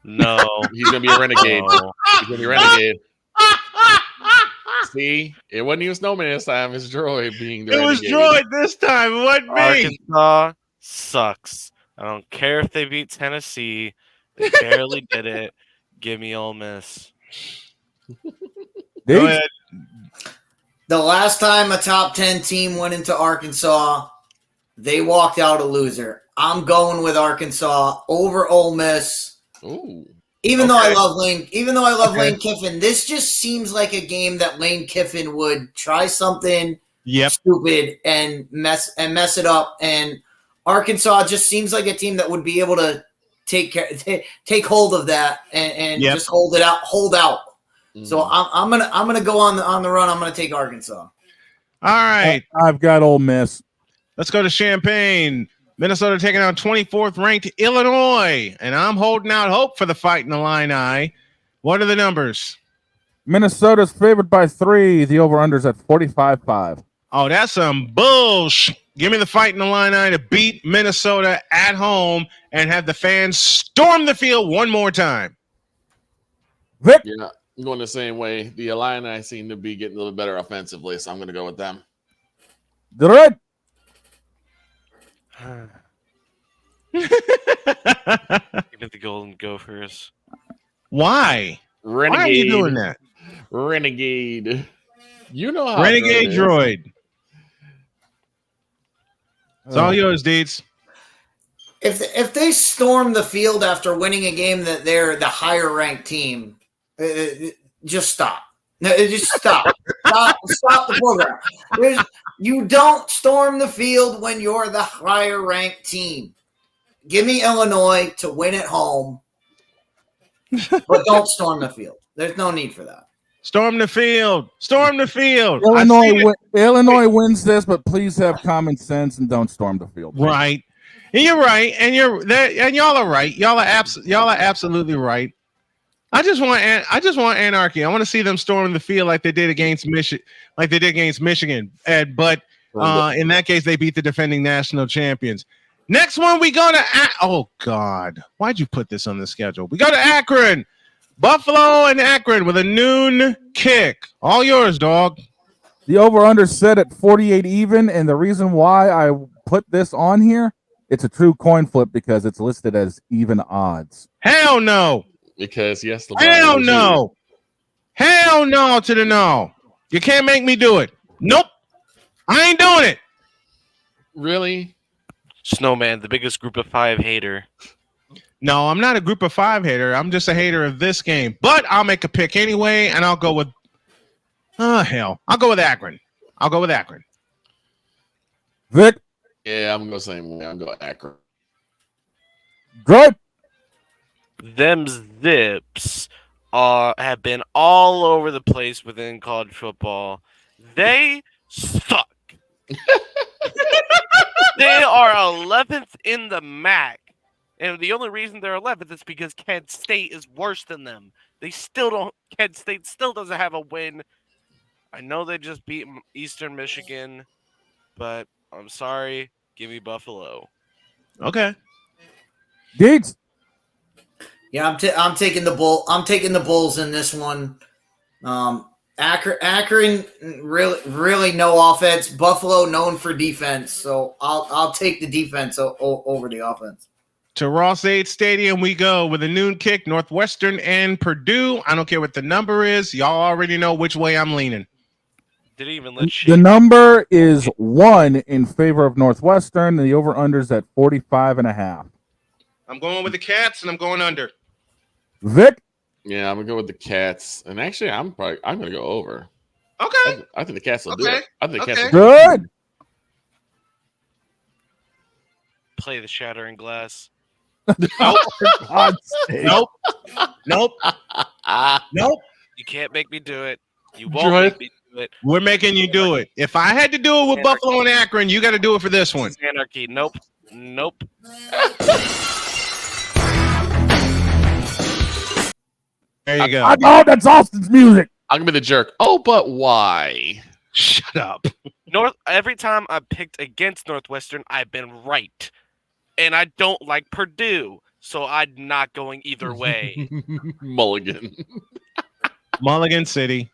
No. He's going to be a renegade. He's going to be a renegade. See? It wasn't even Snowman this time. It's Droid being the renegade. It was Droid this time. It wasn't me. Arkansas sucks. I don't care if they beat Tennessee. They barely did it. Give me Ole Miss. Go ahead. The last time a top 10 team went into Arkansas, they walked out a loser. I'm going with Arkansas over Ole Miss. Ooh. Even though I love Lane Kiffin, this just seems like a game that Lane Kiffin would try something stupid and mess it up. And Arkansas just seems like a team that would be able to take hold of that and just hold out. Mm-hmm. So I'm gonna go on the run. I'm gonna take Arkansas. All right, I've got Ole Miss. Let's go to Champaign. Minnesota taking on 24th ranked Illinois, and I'm holding out hope for the Fighting Illini. What are the numbers? Minnesota's favored by 3. The over-under's at 45.5. Oh, that's some bullshit. Give me the Fighting Illini to beat Minnesota at home and have the fans storm the field one more time. Vic? Yeah, I'm going the same way. The Illini seem to be getting a little better offensively, so I'm going to go with them. Droid? Give it the Golden Gophers. Why? Renegade. Why are you doing that? Renegade. You know how Renegade Droid. It's all yours, Deeds. If they storm the field after winning a game that they're the higher ranked team, just stop. No, just stop. Stop the program. You don't storm the field when you're the higher ranked team. Give me Illinois to win at home, but don't storm the field. There's no need for that. Storm the field. Storm the field. Illinois wins this, but please have common sense and don't storm the field. Right. And you're right. And y'all are right. Y'all are absolutely right. I just want anarchy. I want to see them storm the field like they did against Michigan. But in that case, they beat the defending national champions. Next one, we go to oh God, why'd you put this on the schedule? We go to Akron, Buffalo and Akron with a noon kick. All yours, dog. The over/under set at 48 even, and the reason why I put this on here, it's a true coin flip because it's listed as even odds. Hell no. Because yes, hell no. Hell no to the no. You can't make me do it. Nope. I ain't doing it. Really? Snowman, the biggest group of 5 hater. No, I'm not a group of 5 hater. I'm just a hater of this game. But I'll make a pick anyway, and I'll go with hell. I'll go with Akron. Vic? Yeah, I'm going to go the same way. I'm going Akron. Good. Them Zips have been all over the place within college football. They suck. They are 11th in the MAC. And the only reason they're 11th is because Kent State is worse than them. Kent State still doesn't have a win. I know they just beat Eastern Michigan, but I'm sorry. Give me Buffalo. Okay. Deeds. Yeah, I'm taking the bull. I'm taking the Bulls in this one. Akron really no offense. Buffalo known for defense, so I'll take the defense over the offense. To Ross-Ade Stadium we go with a noon kick. Northwestern and Purdue. I don't care what the number is. Y'all already know which way I'm leaning. Didn't even let The number is 1 in favor of Northwestern, and the over/under's at 45.5. I'm going with the Cats, and I'm going under. Vic? Yeah, I'm gonna go with the Cats, and actually, I'm gonna go over. Okay. I think the Cats will do it. I think the Cats will Good. Play the shattering glass. Nope. Nope. Nope. Nope. You can't make me do it. You won't make me do it. We're making you do it. If I had to do it with Buffalo and Akron, you got to do it for this one. Anarchy. Nope. Nope. There you go. I know that's Austin's music. I'm gonna be the jerk. Oh, but why? Shut up. Every time I picked against Northwestern, I've been right. And I don't like Purdue, so I'm not going either way. Mulligan. Mulligan City.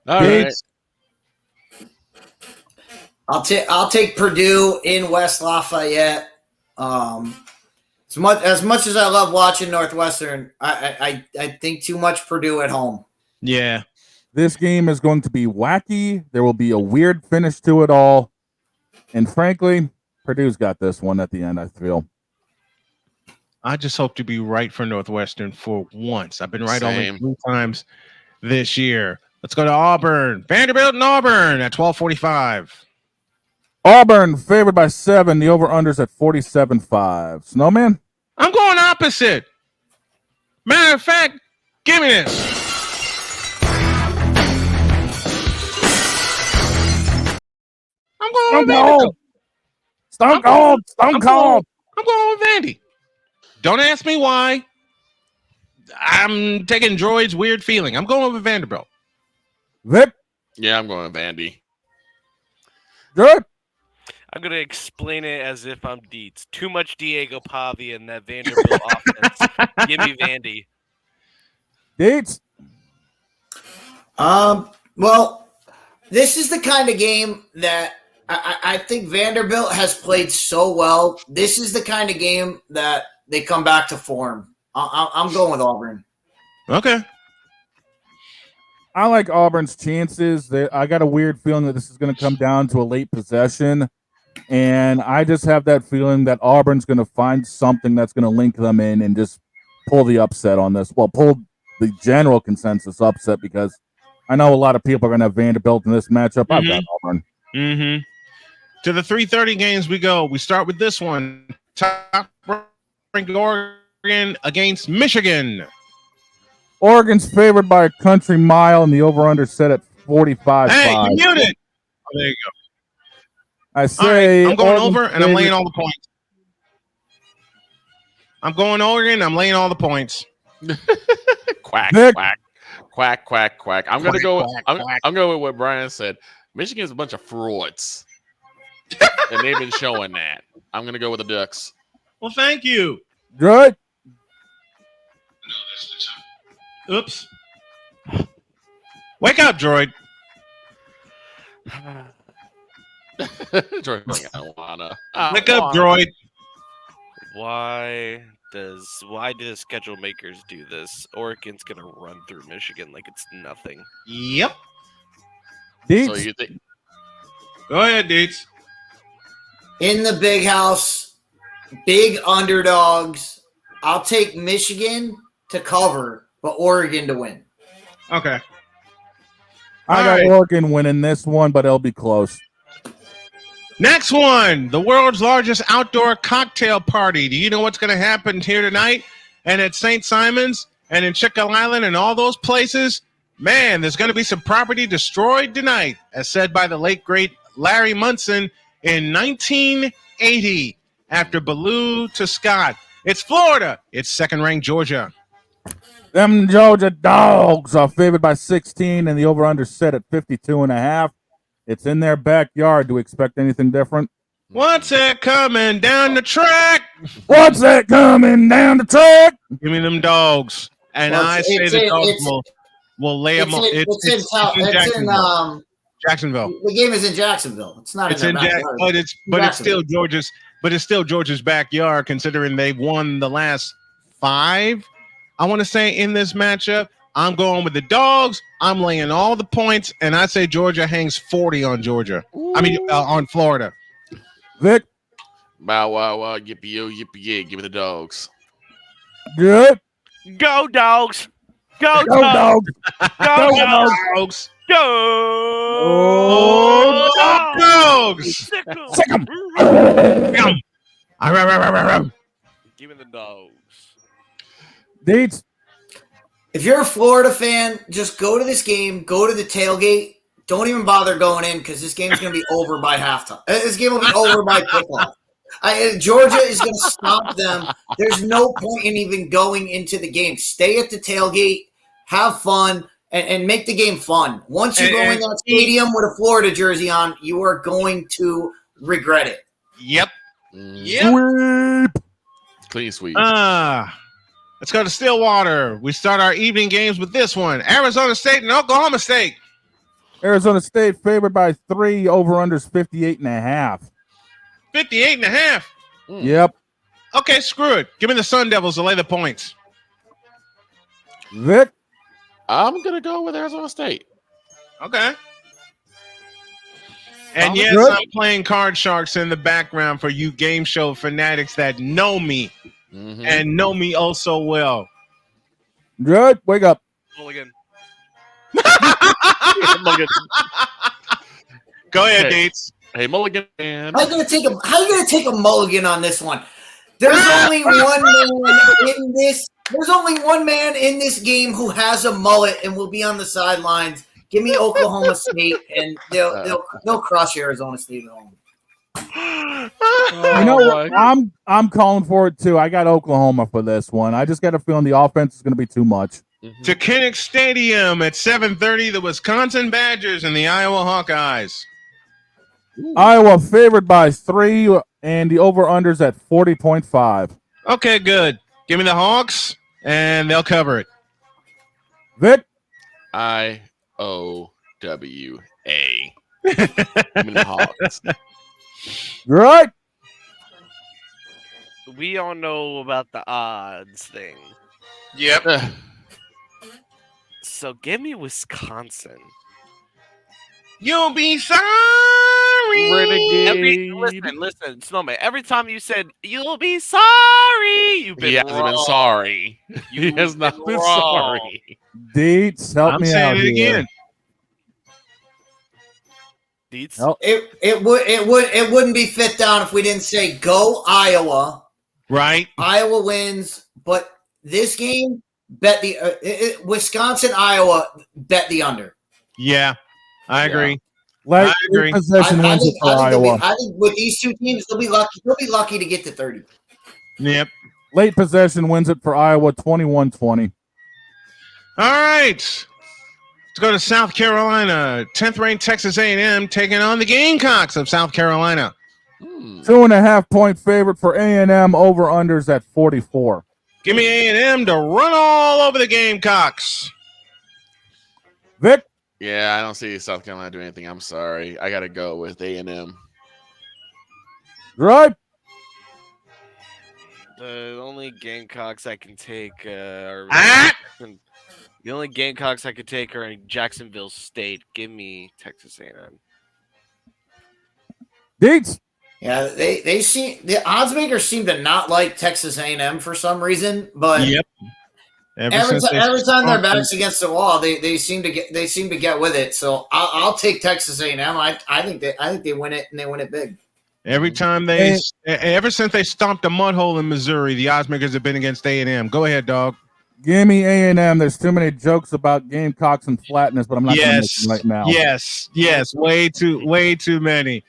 All right. I'll take Purdue in West Lafayette. As much as I love watching Northwestern, I think too much Purdue at home. Yeah. This game is going to be wacky. There will be a weird finish to it all. And frankly, Purdue's got this one at the end, I feel. I just hope to be right for Northwestern for once. I've been right only 3 times this year. Let's go to Auburn. Vanderbilt and Auburn at 12:45. Auburn favored by 7. The over/under's at 47.5. Snowman? I'm going opposite. Matter of fact, give me this. I'm going with Vanderbilt. Stone Cold. Stone Cold. I'm going with Vandy. Don't ask me why. I'm taking Droid's weird feeling. I'm going with Vanderbilt. Vic? Yeah, I'm going with Vandy. Good. I'm going to explain it as if I'm Dietz. Too much Diego Pavi in that Vanderbilt offense. Give me Vandy. Dietz? Well, this is the kind of game that I think Vanderbilt has played so well. This is the kind of game that they come back to form. I'm going with Auburn. Okay. I like Auburn's chances. I got a weird feeling that this is going to come down to a late possession. And I just have that feeling that Auburn's going to find something that's going to link them in and just pull the upset on this. Well, pull the general consensus upset, because I know a lot of people are going to have Vanderbilt in this matchup. I've got Auburn. Mm-hmm. To the 3:30 games we go. We start with this one. Top-ranked Oregon against Michigan. Oregon's favored by a country mile, and the over/under set at 45.5. Hey, you muted. Oh, there you go. I say I'm going Oregon's over, and I'm laying favored- all the points. I'm going Oregon. I'm laying all the points. Quack, Vic. quack, quack, quack. I'm gonna Quack, go. quack, I'm quack. going with what Brian said. Michigan's a bunch of frauds, and they've been showing that. I'm gonna go with the Ducks. Well, thank you. Good. Oops. Wake up, droid. Jordan, I don't wanna. Wake up, droid. Why do the schedule makers do this? Oregon's gonna run through Michigan like it's nothing. Yep. Deets. So you think? Go ahead, Deets. In the big house, big underdogs. I'll take Michigan to cover, but Oregon to win. Okay. I got Oregon winning this one, but it'll be close. Next one, the world's largest outdoor cocktail party. Do you know what's going to happen here tonight? And at St. Simon's and in Chickle Island and all those places? Man, there's going to be some property destroyed tonight, as said by the late, great Larry Munson in 1980 after Ballou to Scott. It's Florida. It's second-ranked Georgia. Them Georgia Dogs are favored by 16, and the over-under set at 52.5. It's in their backyard. Do we expect anything different? What's that coming down the track? What's that coming down the track? Give me them dogs. And Well, I say the dogs will lay them on. It's in Jacksonville. The game is in Jacksonville. It's not. It's in in their Jacksonville, backyard. but it's still Georgia's. But it's still Georgia's backyard, considering they've won the last 5. I want to say in this matchup, I'm going with the dogs. I'm laying all the points, and I say Georgia hangs 40 on Georgia. On Florida. Vic. Bow wow wow yippee yo yippee yeah. Give me the dogs. Good. Go dogs. Go Go dogs. dogs. Go dogs. Dogs. Go dogs. Sick 'em. Sick 'em. Give me the dogs. Deets. If you're a Florida fan, just go to this game. Go to the tailgate. Don't even bother going in because this game's going to be over by halftime. This game will be over by kickoff. Georgia is going to stomp them. There's no point in even going into the game. Stay at the tailgate, have fun, and make the game fun. Once you go in that stadium with a Florida jersey on, you are going to regret it. Yep. Sweep. Clean sweep. Let's go to Stillwater. We start our evening games with this one. Arizona State and Oklahoma State. Arizona State favored by 3. Over-unders 58.5. 58.5. Yep. Okay, screw it. Give me the Sun Devils to lay the points. Vic. I'm gonna go with Arizona State. Okay. And yes, good. I'm playing Card Sharks in the background for you game show fanatics that know me and know me oh so well. Good. Wake up. Mulligan. Go ahead, Okay. Deets. Hey, Mulligan. Man. How you gonna take a mulligan on this one? There's only one man in this. There's only one man in this game who has a mullet and will be on the sidelines. Give me Oklahoma State, and they'll crush Arizona State at home. You know what? I'm calling for it too. I got Oklahoma for this one. I just got a feeling the offense is going to be too much. To Kinnick Stadium at 7:30, the Wisconsin Badgers and the Iowa Hawkeyes. Iowa favored by 3, and the over-unders at 40.5. Okay, good. Give me the Hawks, and they'll cover it. Vic. IOWA. Give me the Hawks. You're right. We all know about the odds thing. Yep. So give me Wisconsin. You'll be sorry. Listen, Snowman. Every time you said you'll be sorry, you've been He hasn't wrong. been sorry. He has not been wrong. sorry. Deets, help I'm me saying out it here. again. Deets? Help. It wouldn't be fit down if we didn't say go Iowa. Right. Iowa wins, but this game bet the Wisconsin Iowa bet the under. Yeah, I agree. Like I agree. possession wins it for Iowa. I think with these two teams, they'll be lucky. They'll be lucky to get to 30. Yep. Late possession wins it for Iowa 21-20. All right. Let's go to South Carolina. 10th ranked Texas A&M taking on the Gamecocks of South Carolina. 2.5-point favorite for A&M. Over-unders at 44. Give me A&M to run all over the Gamecocks. Vic? Yeah, I don't see South Carolina doing anything. I'm sorry. I got to go with A&M. Right. The only Gamecocks I can take are the only Gamecocks I could take are in Jacksonville State. Give me Texas A&M. Deets. Yeah, they seem the odds makers seem to not like Texas A&M for some reason, but Yep. every time their back's against the wall, they seem to get with it. So I'll take Texas A&M. I think they win it, and they win it big. Every time ever since they stomped a mud hole in Missouri, the odds makers have been against A&M. Go ahead, dog. Give me A&M. There's too many jokes about Gamecocks and flatness, but I'm not going to make them right now. Yes. Way too many.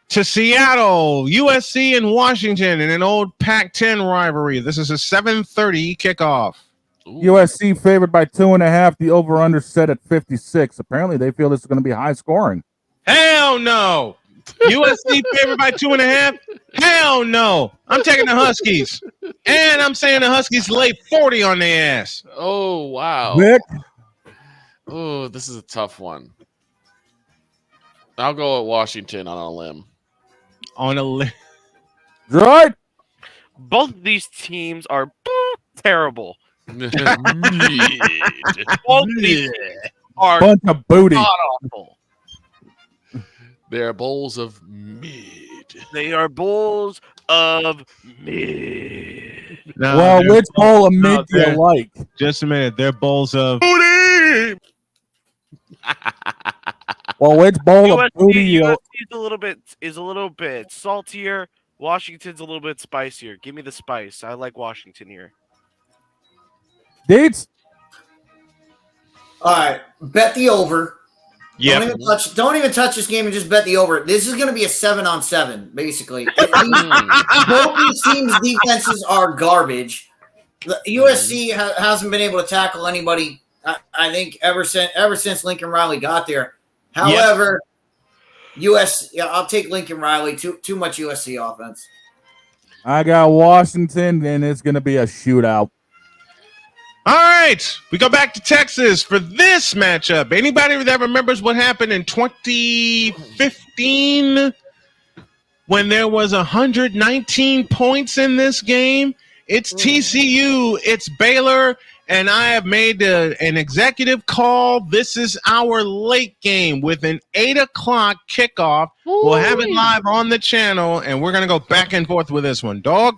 To Seattle, USC and Washington in an old Pac-10 rivalry. This is a 7:30 kickoff. USC favored by 2.5. The over-under set at 56. Apparently, they feel this is going to be high scoring. Hell no. USC favored by 2.5. Hell no. I'm taking the Huskies. And I'm saying the Huskies lay 40 on their ass. Oh, wow. Vic? Oh, this is a tough one. I'll go with Washington on a limb. Right. Both of these teams are terrible. Both of these are bunch of booty. awful. They're bowls of mid. They are bowls of mid. Well, which bowl of mid do you like? Just a minute. They're bowls of booty. Well, which bowl of booty? USC is a little bit saltier. Washington's a little bit spicier. Give me the spice. I like Washington here. Dates. All right, bet the over. Yeah. Don't even touch this game and just bet the over. This is going to be a 7-on-7, basically. Both these teams' defenses are garbage. The USC hasn't been able to tackle anybody. I think ever since Lincoln Riley got there. However, I'll take Lincoln Riley. Too much USC offense. I got Washington, and it's going to be a shootout. All right, we go back to Texas for this matchup. Anybody that remembers what happened in 2015 when there was 119 points in this game? It's TCU, it's Baylor, and I have made an executive call. This is our late game with an 8 o'clock kickoff. We'll have it live on the channel, and we're going to go back and forth with this one. Dog?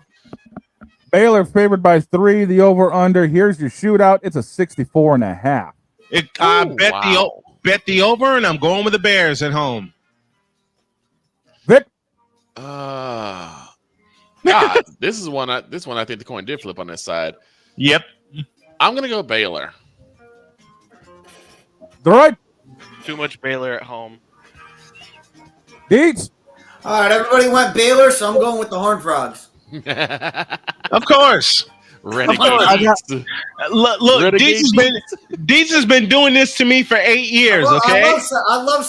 Baylor favored by 3. The over-under. Here's your shootout. It's a 64.5. Bet the over, and I'm going with the Bears at home. Vic. God, this one I think the coin did flip on this side. Yep. I'm gonna go Baylor. Right. Too much Baylor at home. Deets. All right, everybody went Baylor, so I'm going with the Horned Frogs. Of course. Renegades. Look, Deets has been doing this to me for 8 years. Okay, I love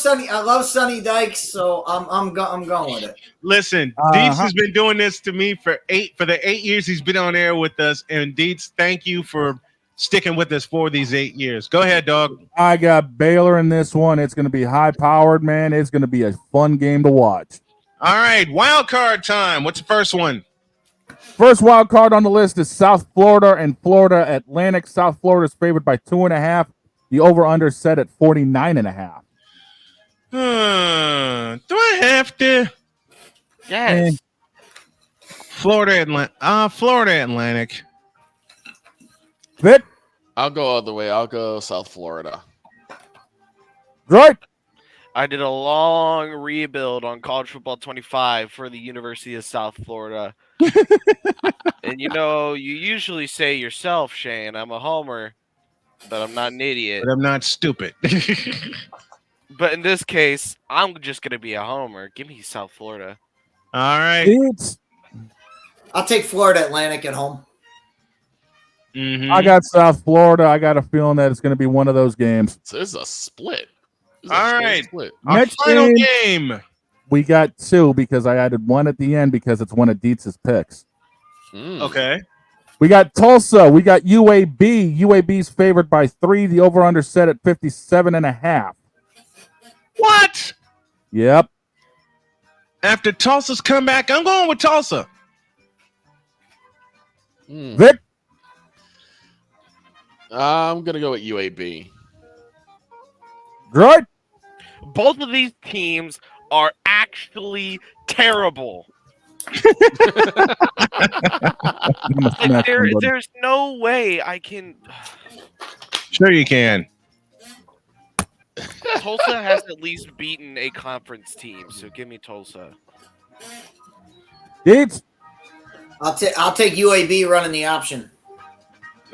Sonny Dykes, so I'm going with it. Listen, Deets has been doing this to me for the 8 years he's been on air with us, and Deets, thank you for sticking with us for these 8 years. Go ahead, dog. I got Baylor in this one. It's going to be high-powered, man. It's going to be a fun game to watch. All right, wild card time. What's the first one? First wild card on the list is South Florida and Florida Atlantic. South Florida is favored by 2.5. The over-under set at 49.5. Do I have to? Yes. Florida Atlantic. Vic? I'll go all the way. I'll go South Florida. Right. I did a long rebuild on College Football 25 for the University of South Florida. And you usually say yourself, Shane, I'm a homer, but I'm not an idiot. But I'm not stupid. But in this case, I'm just going to be a homer. Give me South Florida. All right. I'll take Florida Atlantic at home. I got South Florida. I got a feeling that it's going to be one of those games. So this is a split. All right. Split. Our Next final game. We got 2 because I added 1 at the end because it's one of Dietz's picks. Okay. We got Tulsa. We got UAB. UAB's favored by 3. The over-under set at 57.5. What? Yep. After Tulsa's comeback, I'm going with Tulsa. Vic? I'm going to go with UAB. Right? Both of these teams are actually terrible. Like, there's no way I can. Sure you can. Tulsa has at least beaten a conference team, so give me Tulsa. Dietz? I'll take UAB running the option.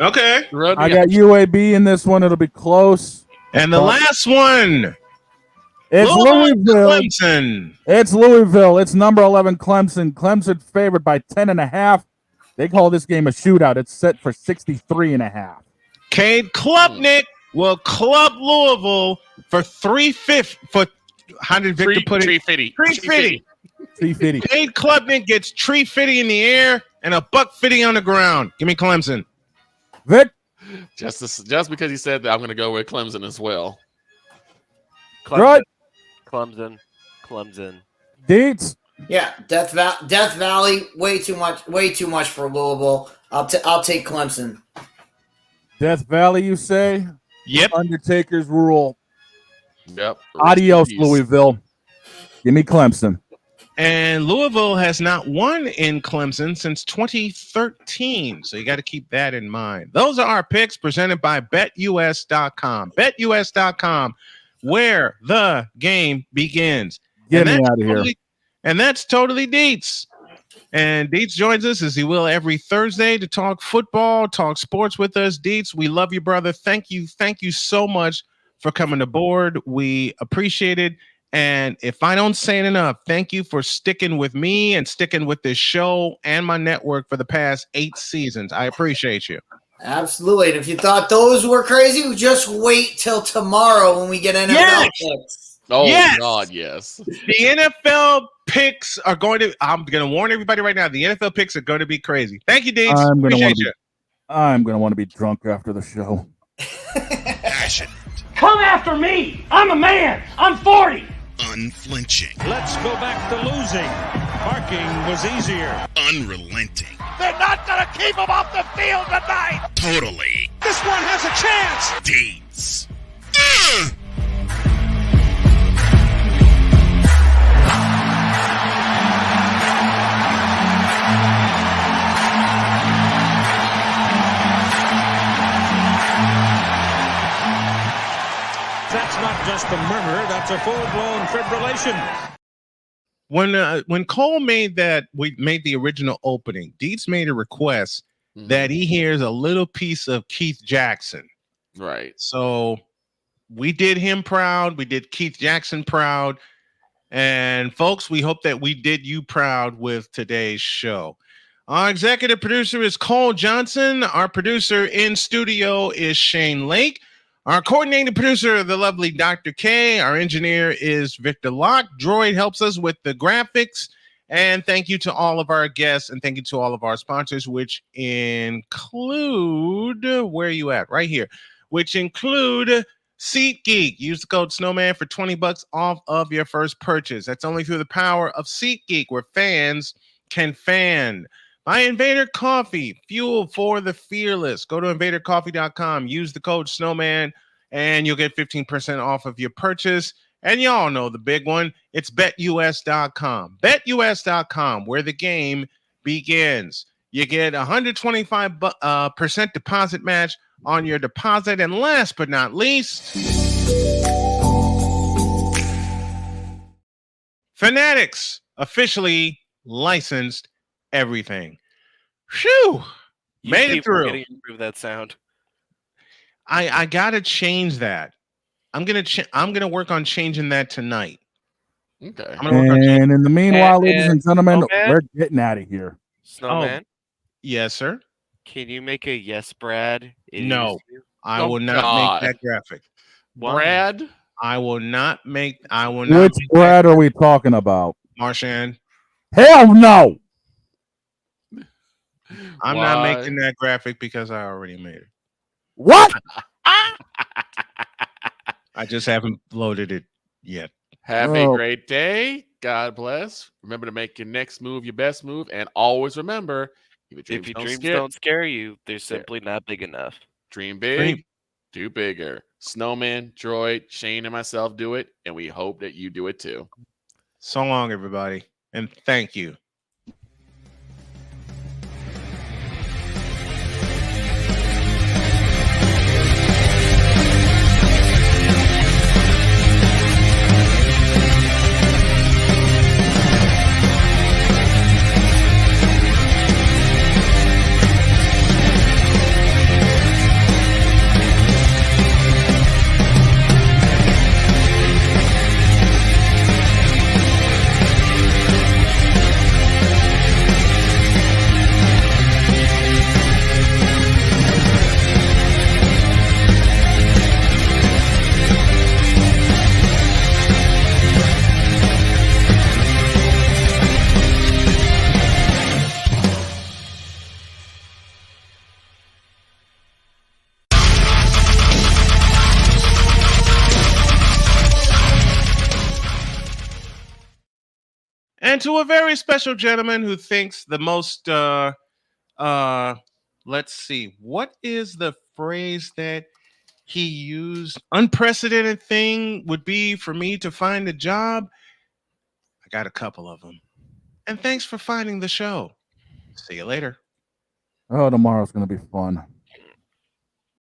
Okay. I got UAB in this one. It'll be close. And the last one. It's Louisville. Clemson. It's Louisville. It's number 11 Clemson. Clemson favored by 10.5. They call this game a shootout. It's set for 63.5. Cade Klubnik will club Louisville for 350. For how did Victor put it? 350. 350. 350. Cade Klubnik gets 350 in the air and a $150 on the ground. Give me Clemson. Vic? Just because he said that, I'm going to go with Clemson as well. Right. Clemson. Dietz? Yeah, Death Valley, way too much for Louisville. I'll take Clemson. Death Valley, you say? Yep. Undertaker's rule. Yep. Adios, Louisville. Give me Clemson. And Louisville has not won in Clemson since 2013. So you got to keep that in mind. Those are our picks presented by BetUS.com. BetUS.com, where the game begins. Get me out of here. And that's totally Dietz. And Dietz joins us as he will every Thursday to talk football, talk sports with us. Dietz, we love you, brother. Thank you so much for coming aboard. We appreciate it. And if I don't say it enough, thank you for sticking with me and sticking with this show and my network for the past 8 seasons. I appreciate you. Absolutely. And if you thought those were crazy, just wait till tomorrow when we get NFL picks. Oh, yes. God, yes. The NFL picks are going to – I'm going to warn everybody right now. The NFL picks are going to be crazy. Thank you, Dietz. Appreciate you. I'm going to want to be drunk after the show. Passionate. Come after me. I'm a man. I'm 40. Unflinching. Let's go back to losing. Parking was easier. Unrelenting. They're not going to keep him off the field tonight. Totally. This one has a chance. Dietz. That's not just a murmur, that's a full-blown fibrillation. When Cole made the original opening, Dietz made a request that he hears a little piece of Keith Jackson. Right. So we did him proud. We did Keith Jackson proud. And folks, we hope that we did you proud with today's show. Our executive producer is Cole Johnson. Our producer in studio is Shane Lake. Our coordinating producer, the lovely Dr. K. Our engineer is Victor Locke. Droid helps us with the graphics. And thank you to all of our guests and thank you to all of our sponsors, which include, where are you at? Right here. Which include SeatGeek. Use the code Snowman for $20 off of your first purchase. That's only through the power of SeatGeek, where fans can fan. By Invader Coffee, fuel for the fearless. Go to invadercoffee.com. Use the code Snowman, and you'll get 15% off of your purchase. And y'all know the big one. It's BetUS.com. BetUS.com, where the game begins. You get 125% deposit match on your deposit. And last but not least, Fanatics, officially licensed everything. Phew. Made it through. Improve that sound. I gotta change that. I'm gonna work on changing that tonight. Okay. And in the meanwhile, ladies and gentlemen, we're getting out of here. Snowman. Yes, sir. Can you make a yes, Brad? It No, is you? I Oh, will not God. make that graphic. Brad? I will not make. I will Which not. Make Brad that are we talking about? Marshan. Hell no. I'm not Why? making that graphic because I already made it. What? I just haven't loaded it yet. Have a great day. God bless. Remember to make your next move your best move. And always remember, if your dreams, don't scare you, they're simply not big enough. Dream big, do bigger. Snowman, Droid, Shane, and myself do it. And we hope that you do it too. So long, everybody. And thank you. And to a very special gentleman who thinks the most let's see, what is the phrase that he used? Unprecedented thing would be for me to find a job. I got a couple of them. And thanks for finding the show. See you later. Oh, tomorrow's gonna be fun.